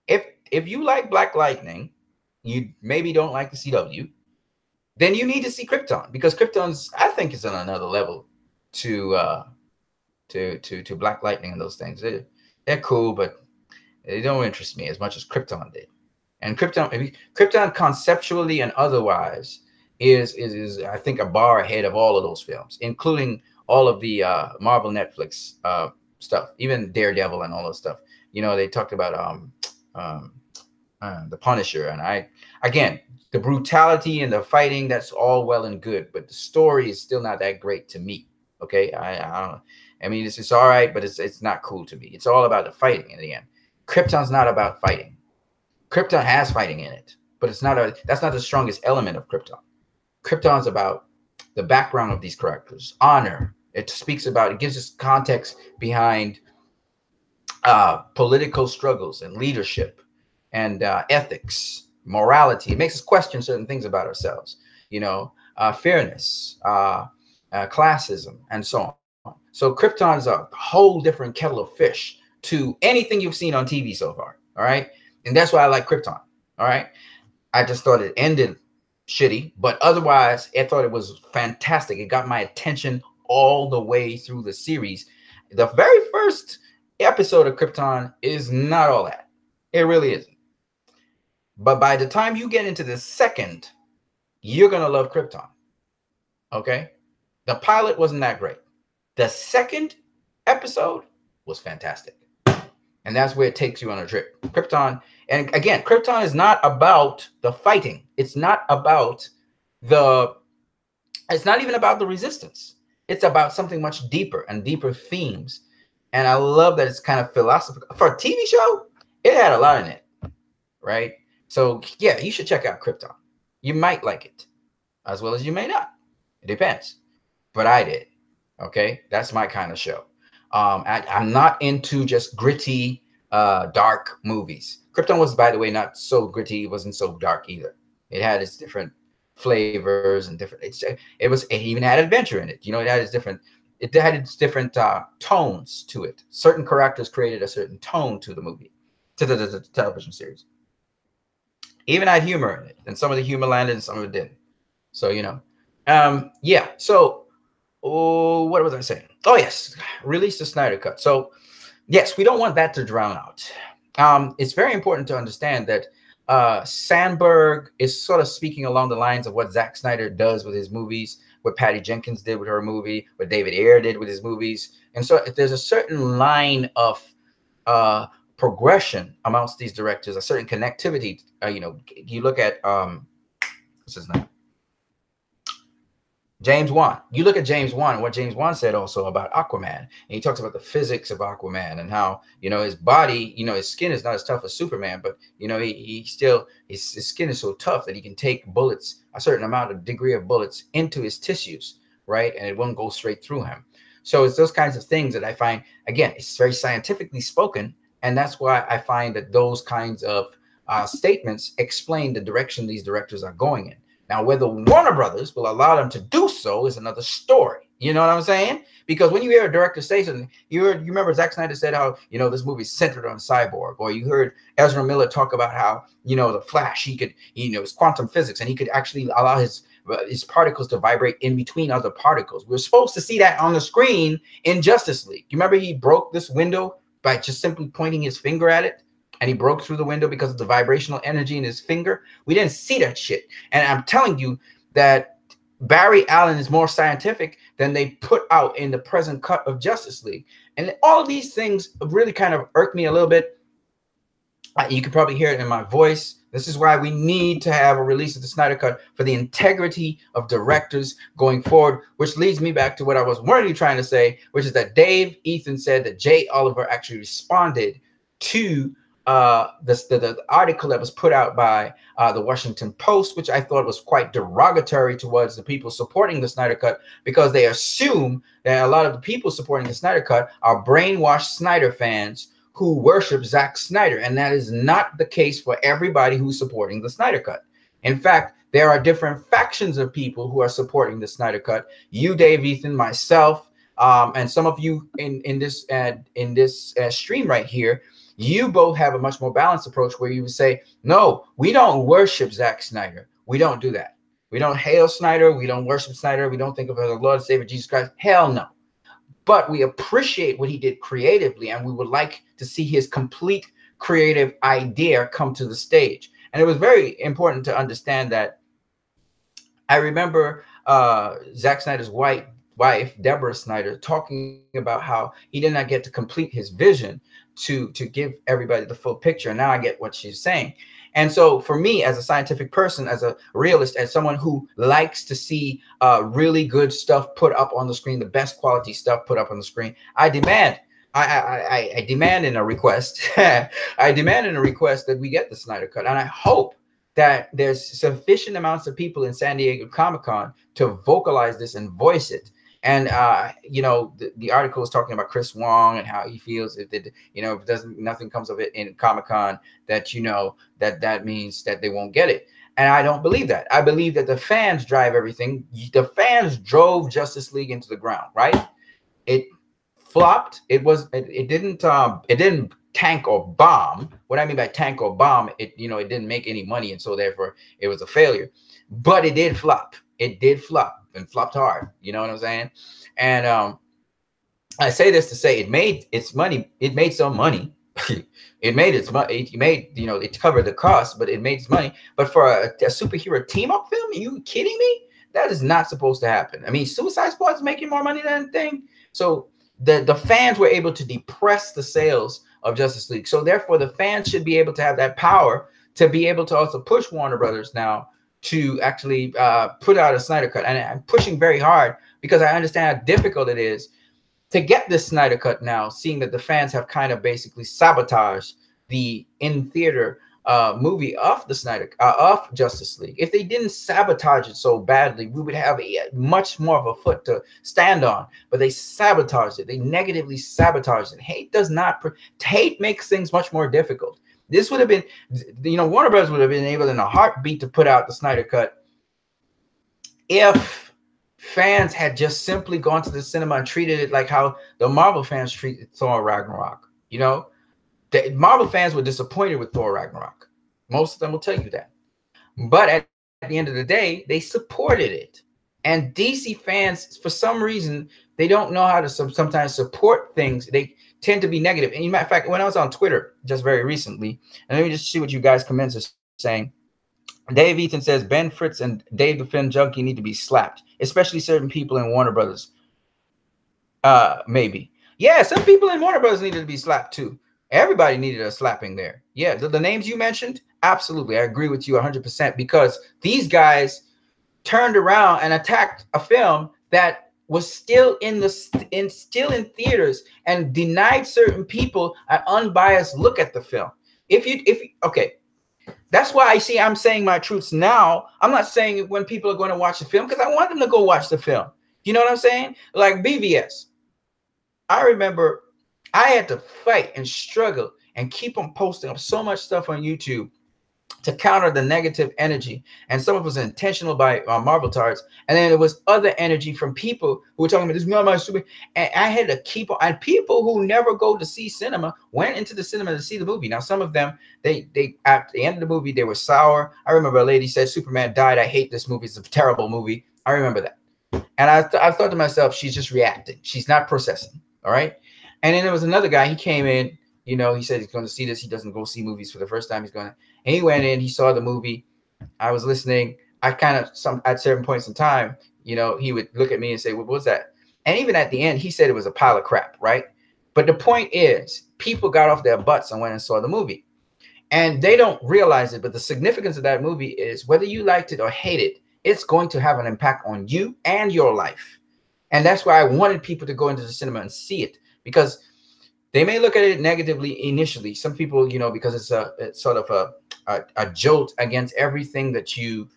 If you like Black Lightning, you maybe don't like the CW, then you need to see Krypton, because Krypton's, I think, is on another level to Black Lightning and those things. They're cool, but they don't interest me as much as Krypton did. And Krypton conceptually and otherwise is I think a bar ahead of all of those films, including all of the Marvel Netflix stuff, even Daredevil and all those stuff. You know, they talked about the Punisher, and again, the brutality and the fighting, that's all well and good, but the story is still not that great to me. Okay, I don't know. I mean, it's all right, but it's not cool to me. It's all about the fighting in the end. Krypton's not about fighting. Krypton has fighting in it, but that's not the strongest element of Krypton. Krypton's about the background of these characters, honor. It gives us context behind political struggles and leadership and ethics, morality. It makes us question certain things about ourselves, you know, fairness, classism, and so on. So Krypton's a whole different kettle of fish to anything you've seen on TV so far. All right. And that's why I like Krypton. All right. I just thought it ended shitty, but otherwise I thought it was fantastic. It got my attention all the way through the series. The very first episode of Krypton is not all that. It really isn't. But by the time you get into the second, you're going to love Krypton. Okay? The pilot wasn't that great. The second episode was fantastic. And that's where it takes you on a trip. Krypton, and again, Krypton is not about the fighting. It's not even about the resistance. It's about something much deeper and deeper themes. And I love that it's kind of philosophical. For a TV show, it had a lot in it, right? So yeah, you should check out Krypton. You might like it, as well as you may not. It depends. But I did. Okay, that's my kind of show. I'm not into just gritty, dark movies. Krypton was, by the way, not so gritty. It wasn't so dark either. It had its different flavors and different. It even had adventure in it. You know, it had its different tones to it. Certain characters created a certain tone to the movie, to the television series. Even had humor in it, and some of the humor landed and some of it didn't. So, you know, yeah. So, what was I saying? Oh, yes, release the Snyder Cut. So, yes, we don't want that to drown out. It's very important to understand that Sandberg is sort of speaking along the lines of what Zack Snyder does with his movies, what Patty Jenkins did with her movie, what David Ayer did with his movies. And so if there's a certain line of progression amongst these directors, a certain connectivity. You know, you look at what's his name? James Wan. You look at James Wan and what James Wan said also about Aquaman. And he talks about the physics of Aquaman and how, you know, his body, you know, his skin is not as tough as Superman, but, you know, he still, his skin is so tough that he can take bullets, a certain amount of degree of bullets into his tissues, right? And it won't go straight through him. So it's those kinds of things that I find, again, it's very scientifically spoken. And that's why I find that those kinds of statements explain the direction these directors are going in. Now, whether Warner Brothers will allow them to do so is another story. You know what I'm saying? Because when you hear a director say something, you remember Zack Snyder said how, you know, this movie is centered on Cyborg, or you heard Ezra Miller talk about how, you know, the Flash, he could, you know, it's quantum physics, and he could actually allow his particles to vibrate in between other particles. We're supposed to see that on the screen in Justice League. You remember he broke this window by just simply pointing his finger at it? And he broke through the window because of the vibrational energy in his finger. We didn't see that shit. And I'm telling you that Barry Allen is more scientific than they put out in the present cut of Justice League. And all of these things really kind of irk me a little bit. You can probably hear it in my voice. This is why we need to have a release of the Snyder Cut for the integrity of directors going forward, which leads me back to what I was really trying to say, which is that Dave Ethan said that Jay Oliver actually responded to the article that was put out by the Washington Post, which I thought was quite derogatory towards the people supporting the Snyder Cut, because they assume that a lot of the people supporting the Snyder Cut are brainwashed Snyder fans who worship Zack Snyder. And that is not the case for everybody who's supporting the Snyder Cut. In fact, there are different factions of people who are supporting the Snyder Cut. You, Dave Ethan, myself, and some of you in this stream right here. You both have a much more balanced approach where you would say, no, we don't worship Zack Snyder. We don't do that. We don't hail Snyder. We don't worship Snyder. We don't think of him as the Lord and Savior Jesus Christ. Hell no. But we appreciate what he did creatively, and we would like to see his complete creative idea come to the stage. And it was very important to understand that. I remember Zack Snyder's wife, Deborah Snyder, talking about how he did not get to complete his vision to give everybody the full picture. And now I get what she's saying. And so for me, as a scientific person, as a realist, as someone who likes to see really good stuff put up on the screen, the best quality stuff put up on the screen, I demand in a request, I demand in a request that we get the Snyder Cut. And I hope that there's sufficient amounts of people in San Diego Comic-Con to vocalize this and voice it. And you know, the article is talking about Chris Wong and how he feels if it, you know, if nothing comes of it in Comic-Con, that, you know, that means that they won't get it. And I don't believe that. I believe that the fans drive everything. The fans drove Justice League into the ground, right? It flopped. It didn't tank or bomb. What I mean by tank or bomb, it didn't make any money, and so therefore it was a failure. But it did flop. It did flop. And flopped hard, you know what I'm saying? And I say this to say it made its money. It made some money. It made its money. It made, you know, it covered the cost, but it made its money. But for a superhero team up film, are you kidding me? That is not supposed to happen. I mean, Suicide Squad is making more money than anything. So the fans were able to depress the sales of Justice League. So therefore, the fans should be able to have that power to be able to also push Warner Brothers now to actually put out a Snyder Cut. And I'm pushing very hard because I understand how difficult it is to get this Snyder Cut now, seeing that the fans have kind of basically sabotaged the in-theater movie of the Snyder of Justice League. If they didn't sabotage it so badly, we would have much more of a foot to stand on. But they sabotaged it. They negatively sabotaged it. Hate makes things much more difficult. This would have been, you know, Warner Bros. Would have been able in a heartbeat to put out the Snyder Cut if fans had just simply gone to the cinema and treated it like how the Marvel fans treated Thor Ragnarok. You know, the Marvel fans were disappointed with Thor Ragnarok. Most of them will tell you that. But at the end of the day, they supported it. And DC fans, for some reason, they don't know how to sometimes support things. They tend to be negative. And in fact, when I was on Twitter just very recently, and let me just see what you guys comments are saying. Dave Ethan says Ben Fritz and Dave the Film Junkie need to be slapped, especially certain people in Warner Brothers. Maybe. Yeah, some people in Warner Brothers needed to be slapped too. Everybody needed a slapping there. Yeah, the names you mentioned, absolutely. I agree with you 100% because these guys, turned around and attacked a film that was still in theaters and denied certain people an unbiased look at the film. Okay, that's why I'm saying my truths now. I'm not saying it when people are going to watch the film, because I want them to go watch the film. You know what I'm saying? Like BVS. I remember I had to fight and struggle and keep on posting up so much stuff on YouTube to counter the negative energy. And some of it was intentional by Marvel Tards. And then there was other energy from people who were talking about, this is not my super. And I had to keep on. And people who never go to see cinema went into the cinema to see the movie. Now, some of them, they at the end of the movie, they were sour. I remember a lady said, Superman died. I hate this movie. It's a terrible movie. I remember that. And I thought to myself, she's just reacting. She's not processing. All right. And then there was another guy. He came in. You know, he said he's going to see this. He doesn't go see movies for the first time. He's going to. And he went in. He saw the movie. I was listening. I kind of at certain points in time, you know, he would look at me and say, "What was that?" And even at the end, he said it was a pile of crap, right? But the point is, people got off their butts and went and saw the movie, and they don't realize it. But the significance of that movie is whether you liked it or hate it, it's going to have an impact on you and your life. And that's why I wanted people to go into the cinema and see it, because they may look at it negatively initially. Some people, you know, because it's sort of a jolt against everything that you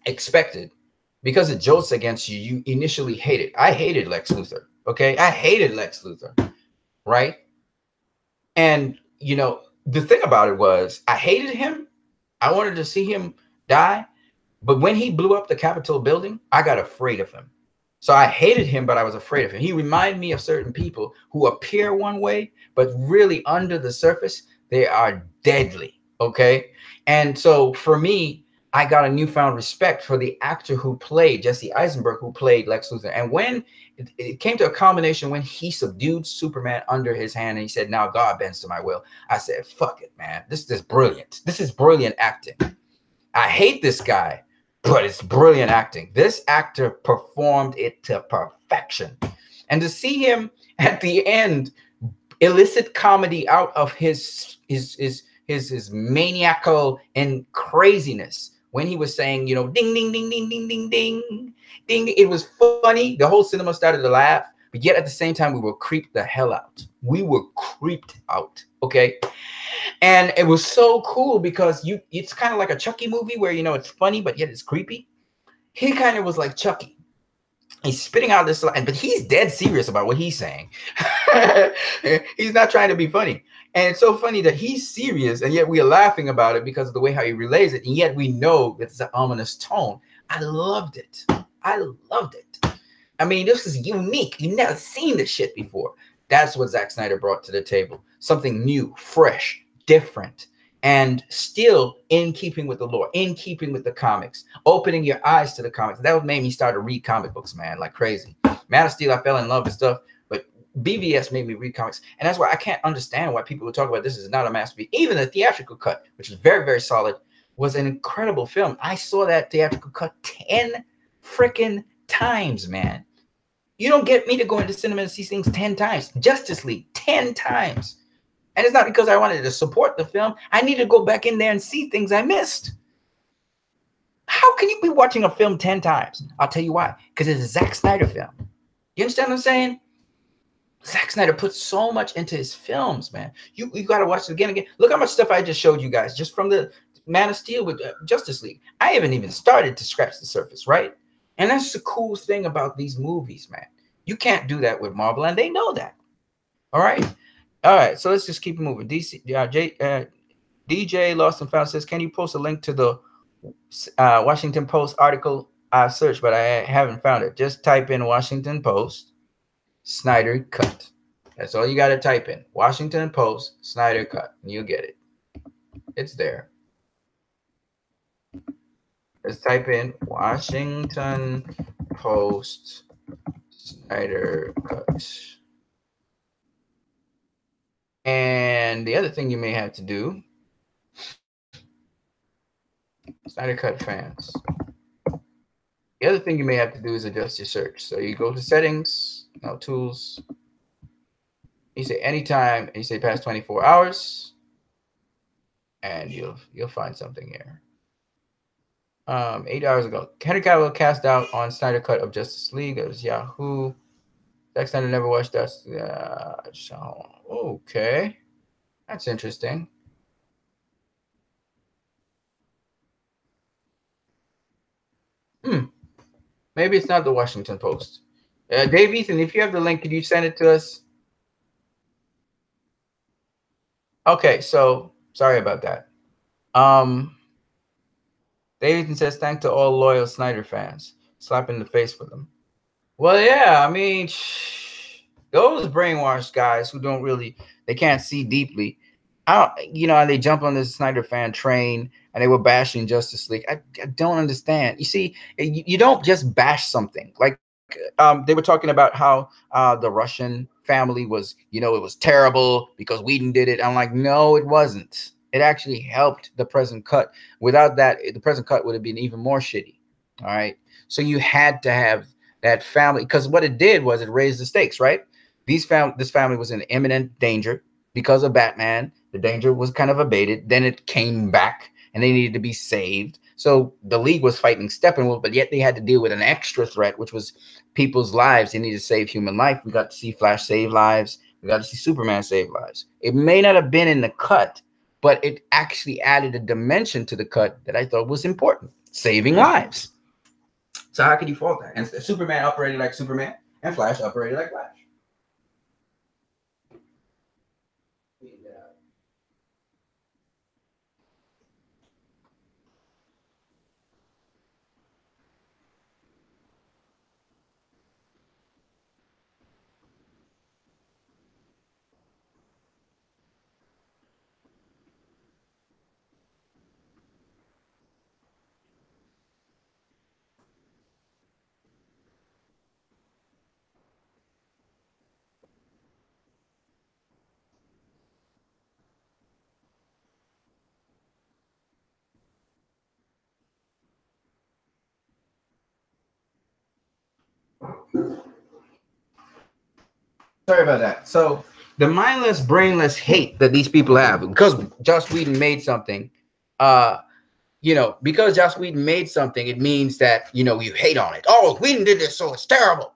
expected. Because it jolts against you, you initially hate it. I hated Lex Luthor. Okay, I hated Lex Luthor, right? And you know, the thing about it was, I hated him. I wanted to see him die. But when he blew up the Capitol building, I got afraid of him. So I hated him, but I was afraid of him. He reminded me of certain people who appear one way, but really under the surface, they are deadly. Okay. And so for me, I got a newfound respect for the actor who played Jesse Eisenberg, who played Lex Luthor. And when it came to a culmination, when he subdued Superman under his hand and he said, now God bends to my will, I said, fuck it, man. This is brilliant. This is brilliant acting. I hate this guy, but it's brilliant acting. This actor performed it to perfection. And to see him at the end elicit comedy out of his maniacal and craziness when he was saying, you know, ding, ding, ding, ding, ding, ding, ding, ding. It was funny. The whole cinema started to laugh, but yet at the same time, we were creeped the hell out. We were creeped out. Okay. And it was so cool because it's kind of like a Chucky movie where, you know, it's funny, but yet it's creepy. He kind of was like Chucky. He's spitting out this line, but he's dead serious about what he's saying. He's not trying to be funny. And it's so funny that he's serious, and yet we are laughing about it because of the way how he relays it. And yet we know it's an ominous tone. I loved it. I loved it. I mean, this is unique. You've never seen this shit before. That's what Zack Snyder brought to the table. Something new, fresh, different, and still in keeping with the lore, in keeping with the comics, opening your eyes to the comics. That what made me start to read comic books, man, like crazy. Man of Steel, I fell in love with stuff, but BVS made me read comics. And that's why I can't understand why people would talk about this is not a masterpiece. Even the theatrical cut, which was very, very solid, was an incredible film. I saw that theatrical cut 10 freaking times, man. You don't get me to go into cinema and see things 10 times. Justice League, 10 times. And it's not because I wanted to support the film. I need to go back in there and see things I missed. How can you be watching a film 10 times? I'll tell you why. Because it's a Zack Snyder film. You understand what I'm saying? Zack Snyder puts so much into his films, man. You got to watch it again and again. Look how much stuff I just showed you guys just from the Man of Steel with Justice League. I haven't even started to scratch the surface, right? And that's the cool thing about these movies, man. You can't do that with Marvel, and they know that. All right? All right, so let's just keep it moving. DJ Lost and Found says, can you post a link to the Washington Post article? I searched, but I haven't found it. Just type in Washington Post, Snyder Cut. That's all you got to type in. Washington Post, Snyder Cut, and you'll get it. It's there. Let's type in Washington Post, Snyder Cut. And the other thing you may have to do, Snyder Cut fans. The other thing you may have to do is adjust your search. So you go to settings, now tools. You say anytime, and you say past 24 hours, and you'll find something here. 8 hours ago. Henry Cavill cast out on Snyder cut of Justice League. It was Yahoo. Zack Snyder never watched us. Okay. That's interesting. Maybe it's not the Washington Post. Dave Ethan, if you have the link, could you send it to us? Okay, so sorry about that. Dave Ethan says, thanks to all loyal Snyder fans. Slap in the face for them. Well, yeah, I mean, those brainwashed guys who don't really, they can't see deeply. They jump on this Snyder fan train and they were bashing Justice League. I don't understand. You see, you don't just bash something. Like they were talking about how the Russian family was, it was terrible because Whedon did it. I'm like, no, it wasn't. It actually helped the present cut. Without that, the present cut would have been even more shitty. All right. So you had to have that family, because what it did was it raised the stakes, right? This family was in imminent danger because of Batman. The danger was kind of abated. Then it came back and they needed to be saved. So the League was fighting Steppenwolf, but yet they had to deal with an extra threat, which was people's lives. They needed to save human life. We got to see Flash save lives. We got to see Superman save lives. It may not have been in the cut, but it actually added a dimension to the cut that I thought was important, saving lives. So how could you fault that? And Superman operated like Superman, and Flash operated like Flash. Sorry about that. So the mindless, brainless hate that these people have because Joss Whedon made something, because Joss Whedon made something, it means that, you hate on it. Oh, Whedon did this, so it's terrible.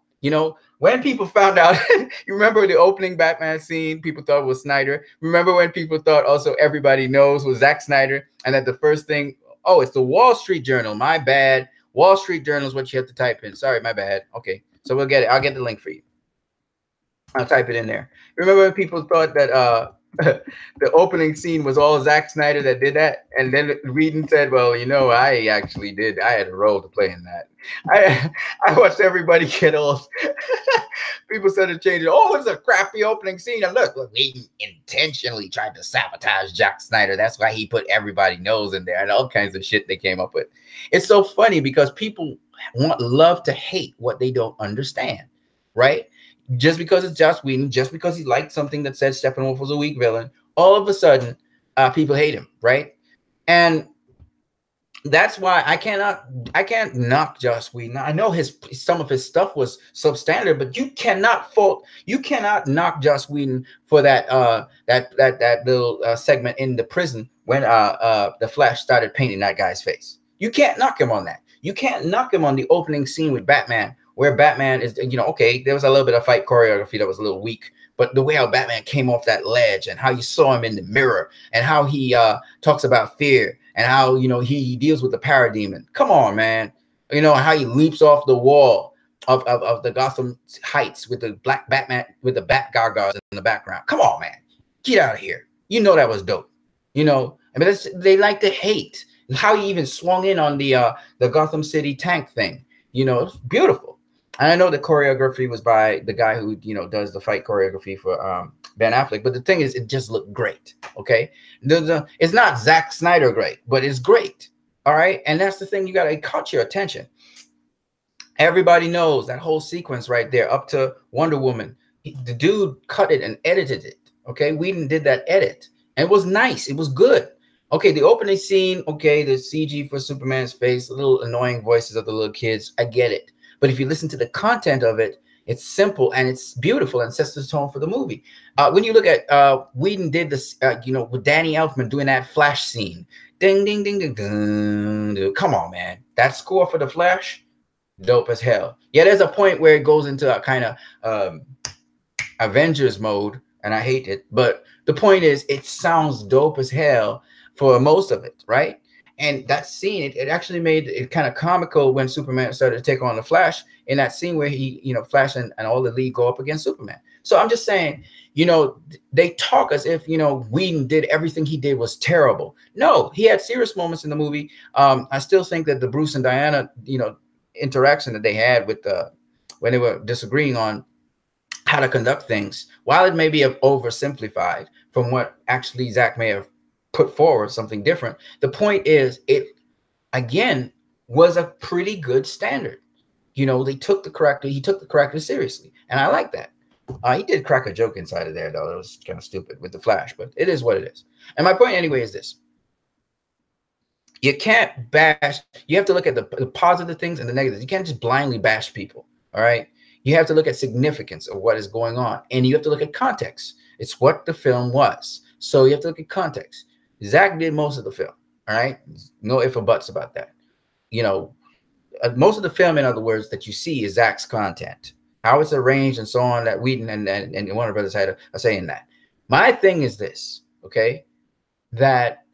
When people found out, you remember the opening Batman scene, people thought it was Snyder. Remember when people thought also everybody knows was Zack Snyder, and that the first thing, oh, it's the Wall Street Journal. My bad. Wall Street Journal is what you have to type in. Sorry, my bad. Okay, so we'll get it. I'll get the link for you. I'll type it in there. Remember when people thought that the opening scene was all Zack Snyder that did that? And then Whedon said, well, I actually did. I had a role to play in that. I watched everybody get old. People started changing. Oh, it's a crappy opening scene. And look, Whedon intentionally tried to sabotage Zack Snyder. That's why he put everybody knows in there and all kinds of shit they came up with. It's so funny because people love to hate what they don't understand, right? Just because it's Joss Whedon, just because he liked something that said Steppenwolf was a weak villain, all of a sudden, people hate him, right? And that's why I can't knock Joss Whedon. I know some of his stuff was substandard, but you cannot knock Joss Whedon for that little segment in the prison when the Flash started painting that guy's face. You can't knock him on that. You can't knock him on the opening scene with Batman, where Batman is, okay, there was a little bit of fight choreography that was a little weak, but the way how Batman came off that ledge and how you saw him in the mirror and how he talks about fear and how, he deals with the parademon. Come on, man. How he leaps off the wall of the Gotham Heights with the black Batman, with the bat gargoyles in the background. Come on, man. Get out of here. That was dope. I mean, they like to hate. How he even swung in on the Gotham City tank thing. It's beautiful. And I know the choreography was by the guy who, does the fight choreography for Ben Affleck. But the thing is, it just looked great. Okay. It's not Zack Snyder great, but it's great. All right. And that's the thing. It caught your attention. Everybody knows that whole sequence right there up to Wonder Woman. The dude cut it and edited it. Okay. Whedon did that edit. And it was nice. It was good. Okay, the opening scene, okay, the CG for Superman's face, the little annoying voices of the little kids, I get it. But if you listen to the content of it, It's simple and it's beautiful and sets the tone for the movie. When you look at Whedon did this, you know, with Danny Elfman doing that Flash scene, ding ding ding ding ding. Come on, man, that score for the Flash, dope as hell. Yeah, there's a point where it goes into a kind of Avengers mode, and I hate it, but the point is, it sounds dope as hell for most of it, right? And that scene, it actually made it kind of comical when Superman started to take on the Flash in that scene where he, you know, Flash and all the League go up against Superman. So I'm just saying, you know, they talk as if, you know, Whedon did everything he did was terrible. No, he had serious moments in the movie. I still think that the Bruce and Diana, you know, interaction that they had with when they were disagreeing on how to conduct things, while it may be oversimplified from what actually Zach may have put forward, something different, the point is, it again was a pretty good standard. You know, he took the character seriously, and I like that. He did crack a joke inside of there, though. It was kind of stupid with the Flash, but it is what it is. And my point anyway is this: you can't bash. You have to look at the positive things and the negatives. You can't just blindly bash people. All right. You have to look at significance of what is going on, and you have to look at context. It's what the film was, so you have to look at context. Zach did most of the film. All right. No ifs or buts about that. You know, most of the film, in other words, that you see is Zach's content, how it's arranged and so on, that Whedon and Warner Brothers had a say in that. My thing is this, okay, that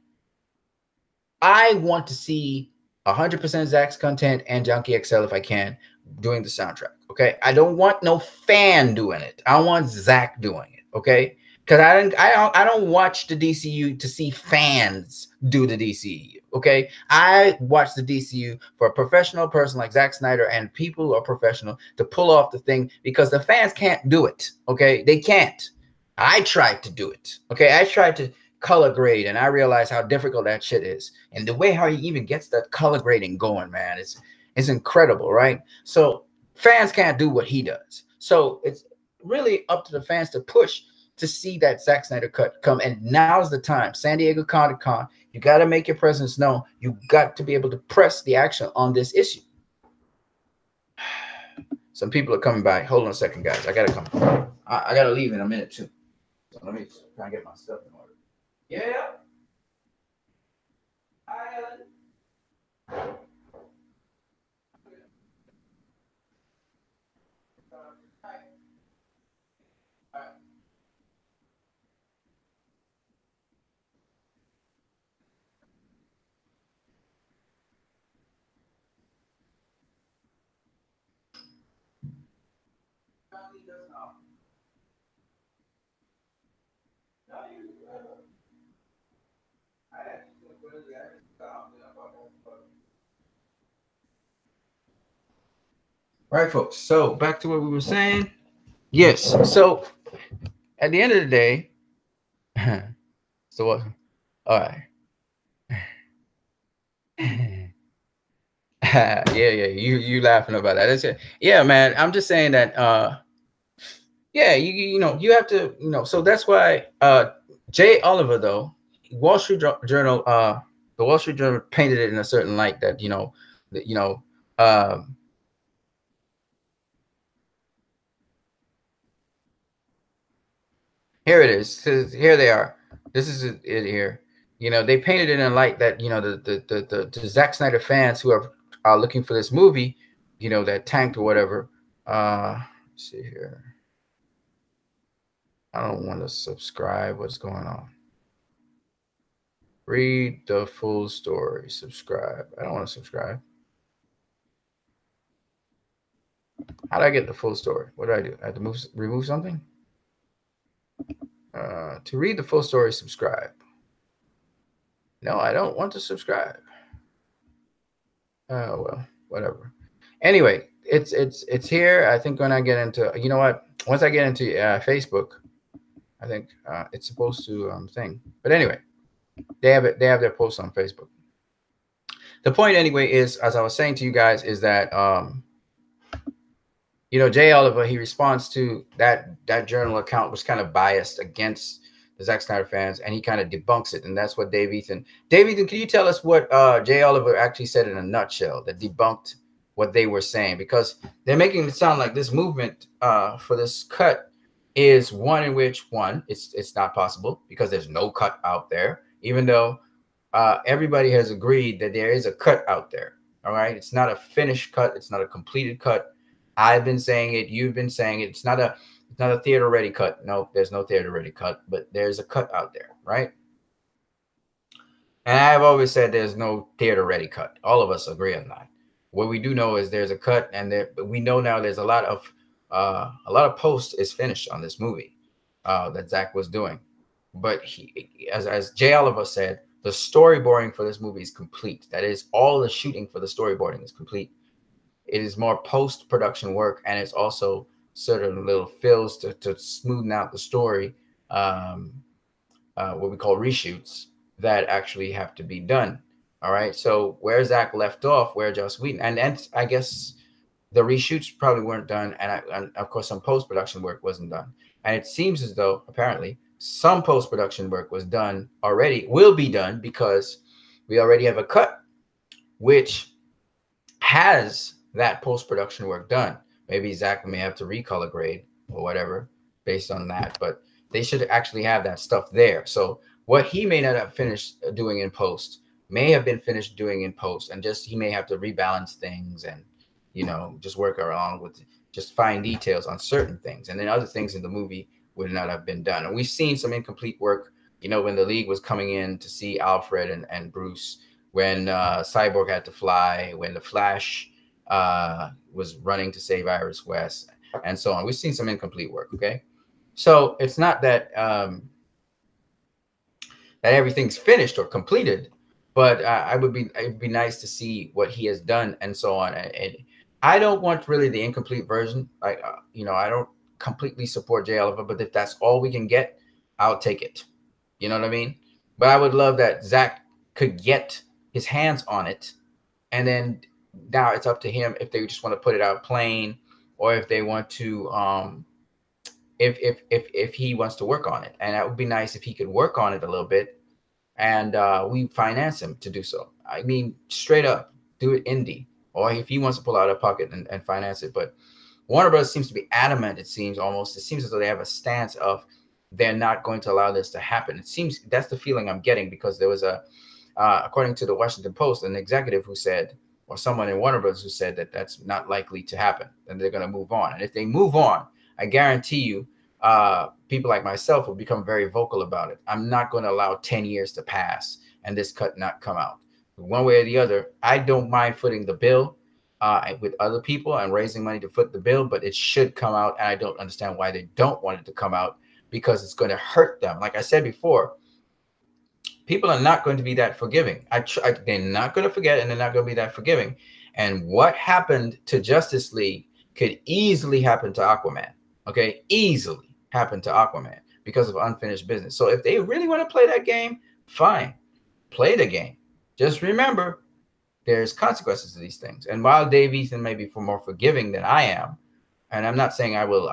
I want to see 100% Zach's content and Junkie XL if I can doing the soundtrack, okay? I don't want no fan doing it. I want Zach doing it, okay? Because I don't watch the DCU to see fans do the DCEU, okay? I watch the DCU for a professional person like Zack Snyder and people who are professional to pull off the thing, because the fans can't do it, okay? They can't. I tried to do it, okay? I tried to color grade, and I realized how difficult that shit is. And the way how he even gets that color grading going, man, it's incredible, right? So fans can't do what he does. So it's really up to the fans to push to see that Zack Snyder cut come. And now's the time. San Diego Comic-Con, you got to make your presence known. You got to be able to press the action on this issue. Some people are coming by. Hold on a second, guys. I got to come. I got to leave in a minute, too. So let me try and get my stuff in order. Yeah. Hi, Ellen. All right, folks. So back to what we were saying. Yes. So at the end of the day, so what? All right. yeah. You laughing about that? That's it. Yeah, man. I'm just saying that. Yeah. You know you have to, you know. So that's why Jay Oliver, though, Wall Street Journal, the Wall Street Journal painted it in a certain light that here it is. Here they are. This is it here. You know, they painted it in a light that, you know, the Zack Snyder fans who are looking for this movie, you know, that tanked or whatever. Let's see here. I don't want to subscribe. What's going on? Read the full story. Subscribe. I don't want to subscribe. How do I get the full story? What do I do? I have to remove something? To read the full story, subscribe. No, I don't want to subscribe. Oh, well, whatever. Anyway, it's here. I think when I get into, you know what? Once I get into Facebook, I think it's supposed to thing. But anyway, they have it. They have their posts on Facebook. The point anyway is, as I was saying to you guys, is that you know, Jay Oliver, he responds to that journal account was kind of biased against the Zack Snyder fans, and he kind of debunks it. And that's what Dave Ethan, can you tell us what Jay Oliver actually said in a nutshell that debunked what they were saying, because they're making it sound like this movement for this cut is one in which it's not possible because there's no cut out there, even though everybody has agreed that there is a cut out there. All right, it's not a finished cut, it's not a completed cut. I've been saying it, you've been saying it. It's not a theater ready cut. No, there's no theater ready cut, but there's a cut out there, right? And I've always said there's no theater ready cut. All of us agree on that. What we do know is there's a cut, and we know now there's a lot of post is finished on this movie that Zach was doing. But he, as Jay Oliver said, the storyboarding for this movie is complete. That is, all the shooting for the storyboarding is complete. It is more post-production work, and it's also sort of little fills to smoothen out the story, what we call reshoots, that actually have to be done. All right. So where Zach left off, where Joss Whedon, and I guess the reshoots probably weren't done, and of course some post-production work wasn't done. And it seems as though apparently some post-production work was done already, will be done, because we already have a cut which has that post-production work done. Maybe Zach may have to recolor grade or whatever based on that, but they should actually have that stuff there. So what he may not have finished doing in post may have been finished doing in post, and just he may have to rebalance things and, you know, just work around with just fine details on certain things, and then other things in the movie would not have been done. And we've seen some incomplete work, you know, when the League was coming in to see Alfred and Bruce, when Cyborg had to fly, when the Flash was running to save Iris West, and so on. We've seen some incomplete work. Okay, so it's not that that everything's finished or completed, but it'd be nice to see what he has done and so on. And I don't want really the incomplete version. You know, I don't completely support J. Oliver, but if that's all we can get, I'll take it. You know what I mean? But I would love that Zach could get his hands on it, and then now it's up to him if they just want to put it out plain, or if they want to if he wants to work on it. And that would be nice if he could work on it a little bit, and we finance him to do so. I mean, straight up, do it indie, or if he wants to pull out a pocket and finance it. But Warner Bros. Seems to be adamant. It seems as though they have a stance of they're not going to allow this to happen. It seems that's the feeling I'm getting, because there was according to the Washington Post, an executive who said, or someone in Warner Bros. Who said that that's not likely to happen, and they're going to move on. And if they move on, I guarantee you, people like myself will become very vocal about it. I'm not going to allow 10 years to pass and this cut not come out. One way or the other, I don't mind footing the bill with other people and raising money to foot the bill, but it should come out. And I don't understand why they don't want it to come out, because it's going to hurt them. Like I said before, people are not going to be that forgiving. They're not going to forget, and they're not going to be that forgiving. And what happened to Justice League could easily happen to Aquaman. Okay, easily happen to Aquaman because of unfinished business. So if they really want to play that game, fine, play the game. Just remember, there's consequences to these things. And while Dave Ethan may be more forgiving than I am, and I'm not saying I will,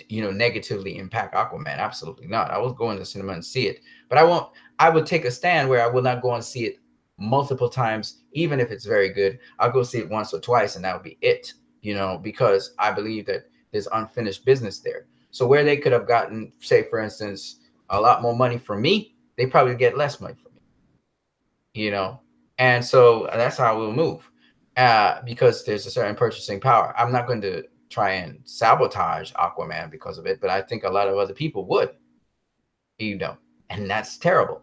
you know, negatively impact Aquaman. Absolutely not. I will go into the cinema and see it, but I will take a stand where I will not go and see it multiple times, even if it's very good. I'll go see it once or twice, and that would be it, you know, because I believe that there's unfinished business there. So where they could have gotten, say, for instance, a lot more money from me, they probably get less money from me, you know. And so that's how we'll move, because there's a certain purchasing power. I'm not going to try and sabotage Aquaman because of it, but I think a lot of other people would, you know, and that's terrible.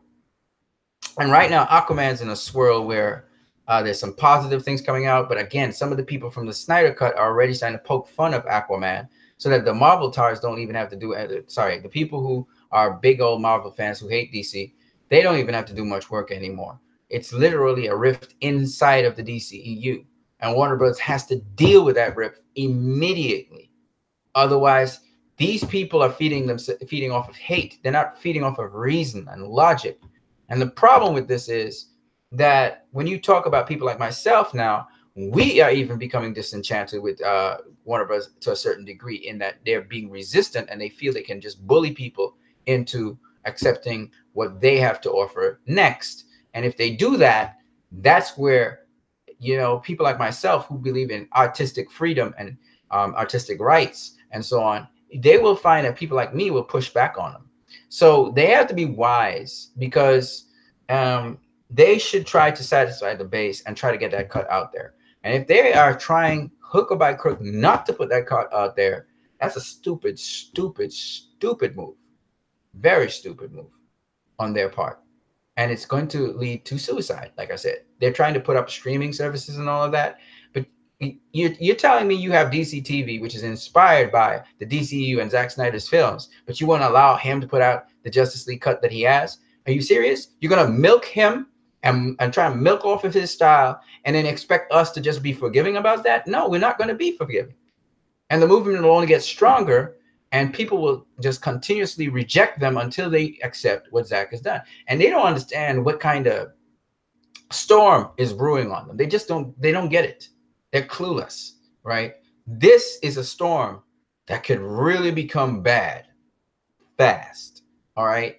And right now, Aquaman's in a swirl where there's some positive things coming out, but again, some of the people from the Snyder Cut are already starting to poke fun of Aquaman, so that the Marvel tars don't even have to do it. Sorry, the people who are big old Marvel fans who hate DC, they don't even have to do much work anymore. It's literally a rift inside of the DCEU, and Warner Bros. Has to deal with that rift immediately. Otherwise, these people are feeding off of hate. They're not feeding off of reason and logic. And the problem with this is that when you talk about people like myself now, we are even becoming disenchanted with Warner Bros. To a certain degree, in that they're being resistant and they feel they can just bully people into accepting what they have to offer next. And if they do that, that's where, you know, people like myself who believe in artistic freedom and artistic rights and so on, they will find that people like me will push back on them. So they have to be wise, because they should try to satisfy the base and try to get that cut out there. And if they are trying hook or by crook not to put that cut out there, that's a stupid, stupid, stupid move. Very stupid move on their part. And it's going to lead to suicide. Like I said, they're trying to put up streaming services and all of that. But you're telling me you have DC TV, which is inspired by the DCEU and Zack Snyder's films, but you want to allow him to put out the Justice League cut that he has? Are you serious? You're going to milk him and try and milk off of his style and then expect us to just be forgiving about that? No, we're not going to be forgiving. And the movement will only get stronger, and people will just continuously reject them until they accept what Zack has done. And they don't understand what kind of storm is brewing on them. They don't get it. They're clueless, right? This is a storm that could really become bad fast, all right?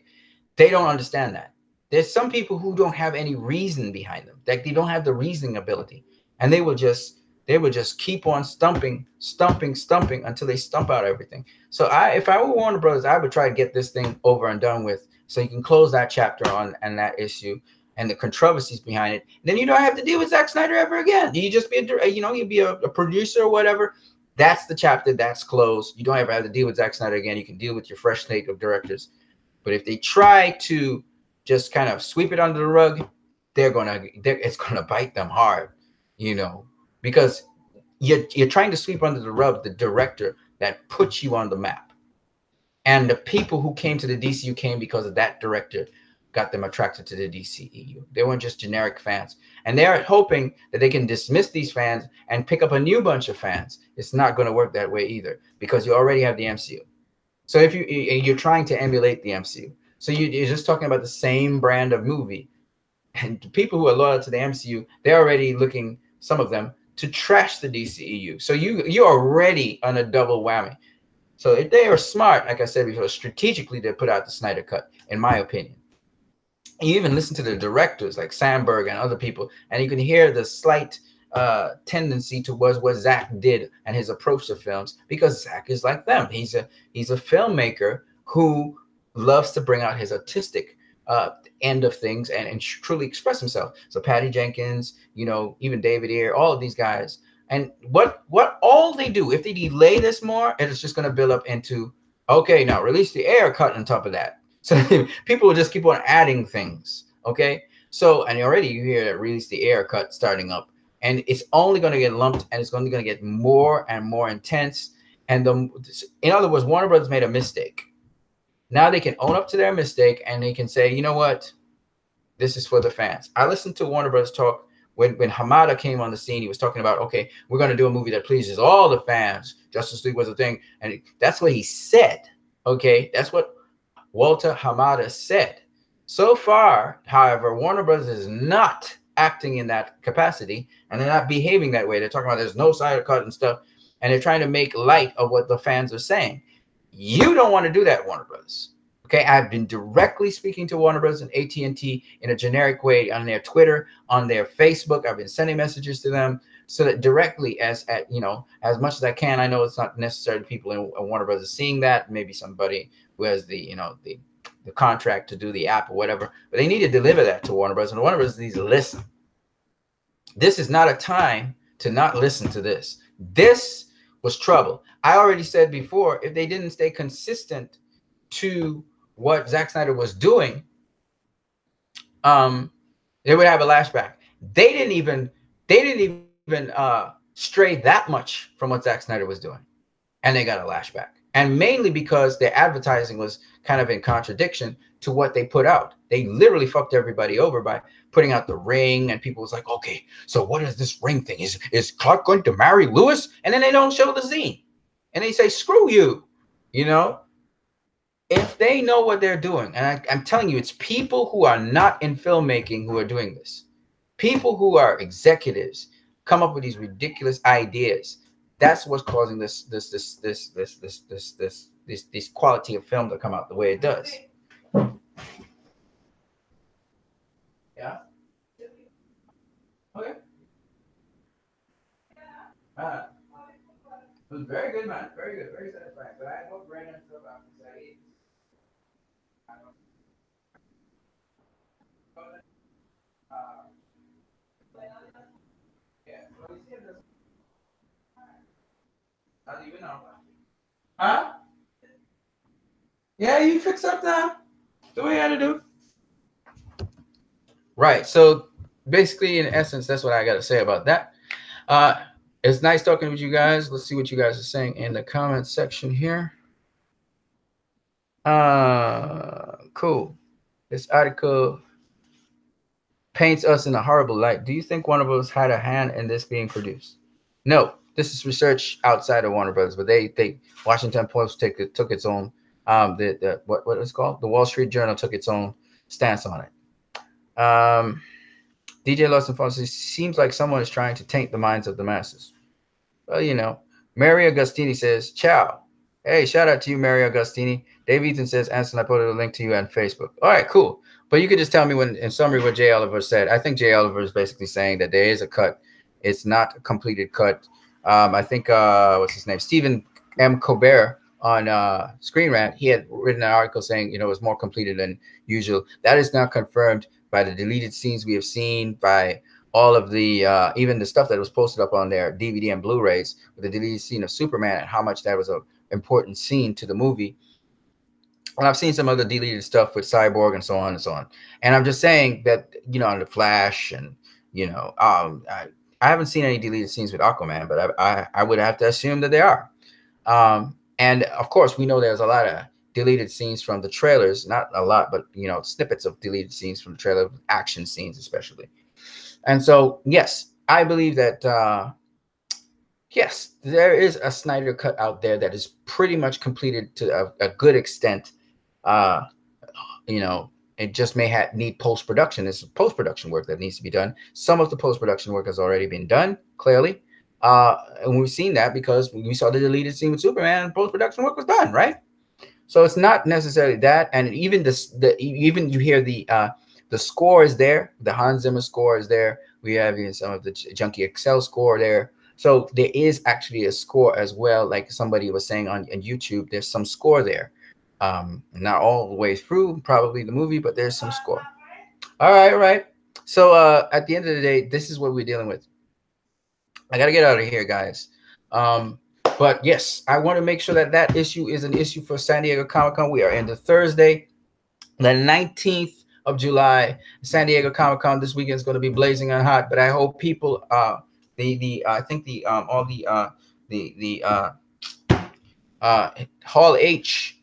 They don't understand that. There's some people who don't have any reason behind them. Like, they don't have the reasoning ability, and they will just keep on stumping until they stump out everything. So if I were Warner Brothers, I would try to get this thing over and done with, so you can close that chapter on and that issue and the controversies behind it. And then you don't have to deal with Zack Snyder ever again. You just be you'd be a producer or whatever. That's the chapter. That's closed. You don't ever have to deal with Zack Snyder again. You can deal with your fresh slate of directors. But if they try to just kind of sweep it under the rug, it's gonna bite them hard, you know, because you're trying to sweep under the rug the director that puts you on the map. And the people who came to the DCU came because of that director, got them attracted to the DCEU. They weren't just generic fans. And they're hoping that they can dismiss these fans and pick up a new bunch of fans. It's not going to work that way either, because you already have the MCU. So if you're trying to emulate the MCU, so you're just talking about the same brand of movie. And people who are loyal to the MCU, they're already looking, some of them, to trash the DCEU. So you're already on a double whammy. So if they are smart, like I said before, strategically, they put out the Snyder Cut, in my opinion. You even listen to the directors like Sandberg and other people, and you can hear the slight tendency towards what Zack did and his approach to films, because Zack is like them. He's a filmmaker who loves to bring out his artistic end of things and truly express himself. So Patty Jenkins, you know, even David Ayer, all of these guys. And what all they do, if they delay this more, it's just going to build up into, okay, now release the Ayer cut on top of that. So people will just keep on adding things, okay? So, and already you hear that release the Ayer cut starting up, and it's only going to get lumped, and it's only going to get more and more intense. And in other words, Warner Brothers made a mistake. Now they can own up to their mistake, and they can say, you know what? This is for the fans. I listened to Warner Brothers talk when Hamada came on the scene. He was talking about, okay, we're going to do a movie that pleases all the fans. Justice League was a thing. And that's what he said, okay? That's what Walter Hamada said. So far, however, Warner Brothers is not acting in that capacity, and they're not behaving that way. They're talking about there's no Snyder cut and stuff, and they're trying to make light of what the fans are saying. You don't want to do that, Warner Brothers. Okay, I've been directly speaking to Warner Brothers and AT&T in a generic way on their Twitter, on their Facebook. I've been sending messages to them so that directly, as much as I can. I know it's not necessarily people in Warner Brothers seeing that. Maybe somebody who has the contract to do the app or whatever, but they need to deliver that to Warner Brothers, and Warner Brothers needs to listen. This is not a time to not listen to this. This was trouble. I already said before, if they didn't stay consistent to what Zack Snyder was doing, they would have a lashback. They didn't even stray that much from what Zack Snyder was doing, and they got a lashback. And mainly because their advertising was kind of in contradiction to what they put out. They literally fucked everybody over by putting out the ring, and people was like, okay, so what is this ring thing? Is Clark going to marry Lewis? And then they don't show the scene. And they say, screw you, you know? If they know what they're doing, and I'm telling you, it's people who are not in filmmaking who are doing this. People who are executives come up with these ridiculous ideas. That's what's causing this quality of film to come out the way it does. Yeah. It was very good, man. Very good. Very satisfying. But I hope Brandon still about to say yeah. How do you know? Huh? Yeah, you fix up now. Do what you had to do. Right. So basically, in essence, that's what I got to say about that. It's nice talking with you guys. Let's see what you guys are saying in the comments section here. Cool. This article paints us in a horrible light. Do you think Warner Bros. Had a hand in this being produced? No, this is research outside of Warner Bros. But they Washington Post took its own what is it called? The Wall Street Journal took its own stance on it. DJ Lawson Fonseca seems like someone is trying to taint the minds of the masses. Well, you know, Mary Agostini says, ciao. Hey, shout out to you, Mary Agostini. Dave Eaton says, Anson, I put a link to you on Facebook. All right, cool. But you could just tell me when, in summary, what Jay Oliver said. I think Jay Oliver is basically saying that there is a cut. It's not a completed cut. I think, what's his name? Stephen M. Colbert on Screen Rant, he had written an article saying, you know, it was more completed than usual. That is now confirmed by the deleted scenes we have seen, by all of the even the stuff that was posted up on their DVD and Blu-rays with the deleted scene of Superman and how much that was an important scene to the movie. And I've seen some other deleted stuff with Cyborg and so on and so on. And I'm just saying that, you know, on the Flash and, you know, I haven't seen any deleted scenes with Aquaman, but I would have to assume that they are. And of course, we know there's a lot of deleted scenes from the trailers, not a lot, but, you know, snippets of deleted scenes from the trailer, action scenes especially. And so, yes, I believe that, yes, there is a Snyder cut out there that is pretty much completed to a good extent. You know, it just may need post-production. It's post-production work that needs to be done. Some of the post-production work has already been done, clearly. And we've seen that because we saw the deleted scene with Superman and post-production work was done, right? So it's not necessarily that. And even even you hear the score is there. The Hans Zimmer score is there. We have even some of the Junkie XL score there. So there is actually a score as well. Like somebody was saying on YouTube, there's some score there. Not all the way through probably the movie, but there's some score. All right. So at the end of the day, this is what we're dealing with. I got to get out of here, guys. But yes, I want to make sure that that issue is an issue for San Diego Comic-Con. We are in the Thursday, the 19th of July. San Diego Comic-Con this weekend is going to be blazing and hot. But I hope people, I think Hall H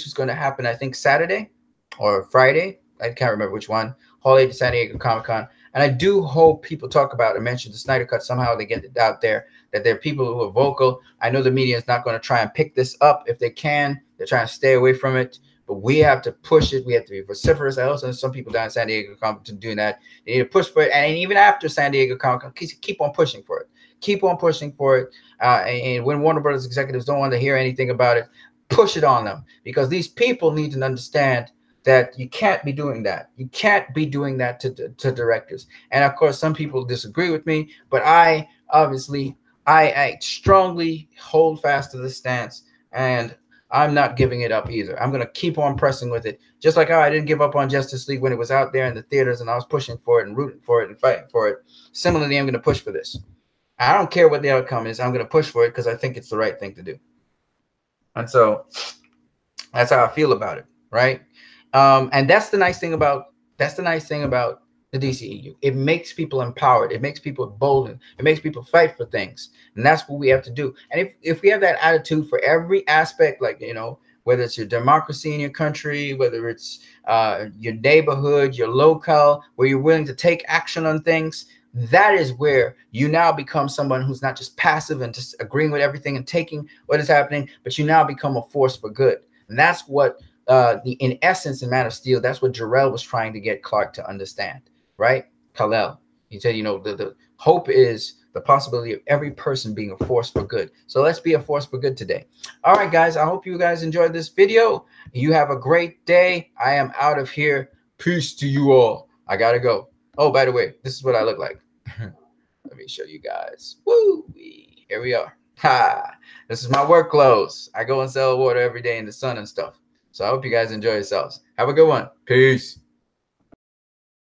is going to happen. I think Saturday or Friday. I can't remember which one. Hall H San Diego Comic-Con. And I do hope people talk about and mention the Snyder Cut somehow. They get it out there, that there are people who are vocal. I know the media is not going to try and pick this up if they can. They're trying to stay away from it. But we have to push it. We have to be vociferous. I also know some people down in San Diego Comic-Con doing that. They need to push for it. And even after San Diego Comic-Con, keep on pushing for it. Keep on pushing for it. And when Warner Brothers executives don't want to hear anything about it, push it on them. Because these people need to understand that you can't be doing that. You can't be doing that to directors. And of course, some people disagree with me, but I strongly hold fast to this stance, and I'm not giving it up either. I'm going to keep on pressing with it. Just like how I didn't give up on Justice League when it was out there in the theaters and I was pushing for it and rooting for it and fighting for it. Similarly, I'm going to push for this. I don't care what the outcome is. I'm going to push for it because I think it's the right thing to do. And so that's how I feel about it, right? And that's the nice thing about the DCEU. It makes people empowered. It makes people bolden. It makes people fight for things. And that's what we have to do. And if we have that attitude for every aspect, like, you know, whether it's your democracy in your country, whether it's your neighborhood, your locale, where you're willing to take action on things, that is where you now become someone who's not just passive and just agreeing with everything and taking what is happening, but you now become a force for good. And that's what in essence, in Man of Steel, that's what Jor-El was trying to get Clark to understand, right? Kal-El. He said, you know, the hope is the possibility of every person being a force for good. So let's be a force for good today. All right, guys, I hope you guys enjoyed this video. You have a great day. I am out of here. Peace to you all. I gotta go. Oh, by the way, this is what I look like. Let me show you guys. Woo-wee. Here we are. Ha! This is my work clothes. I go and sell water every day in the sun and stuff. So I hope you guys enjoy yourselves. Have a good one. Peace.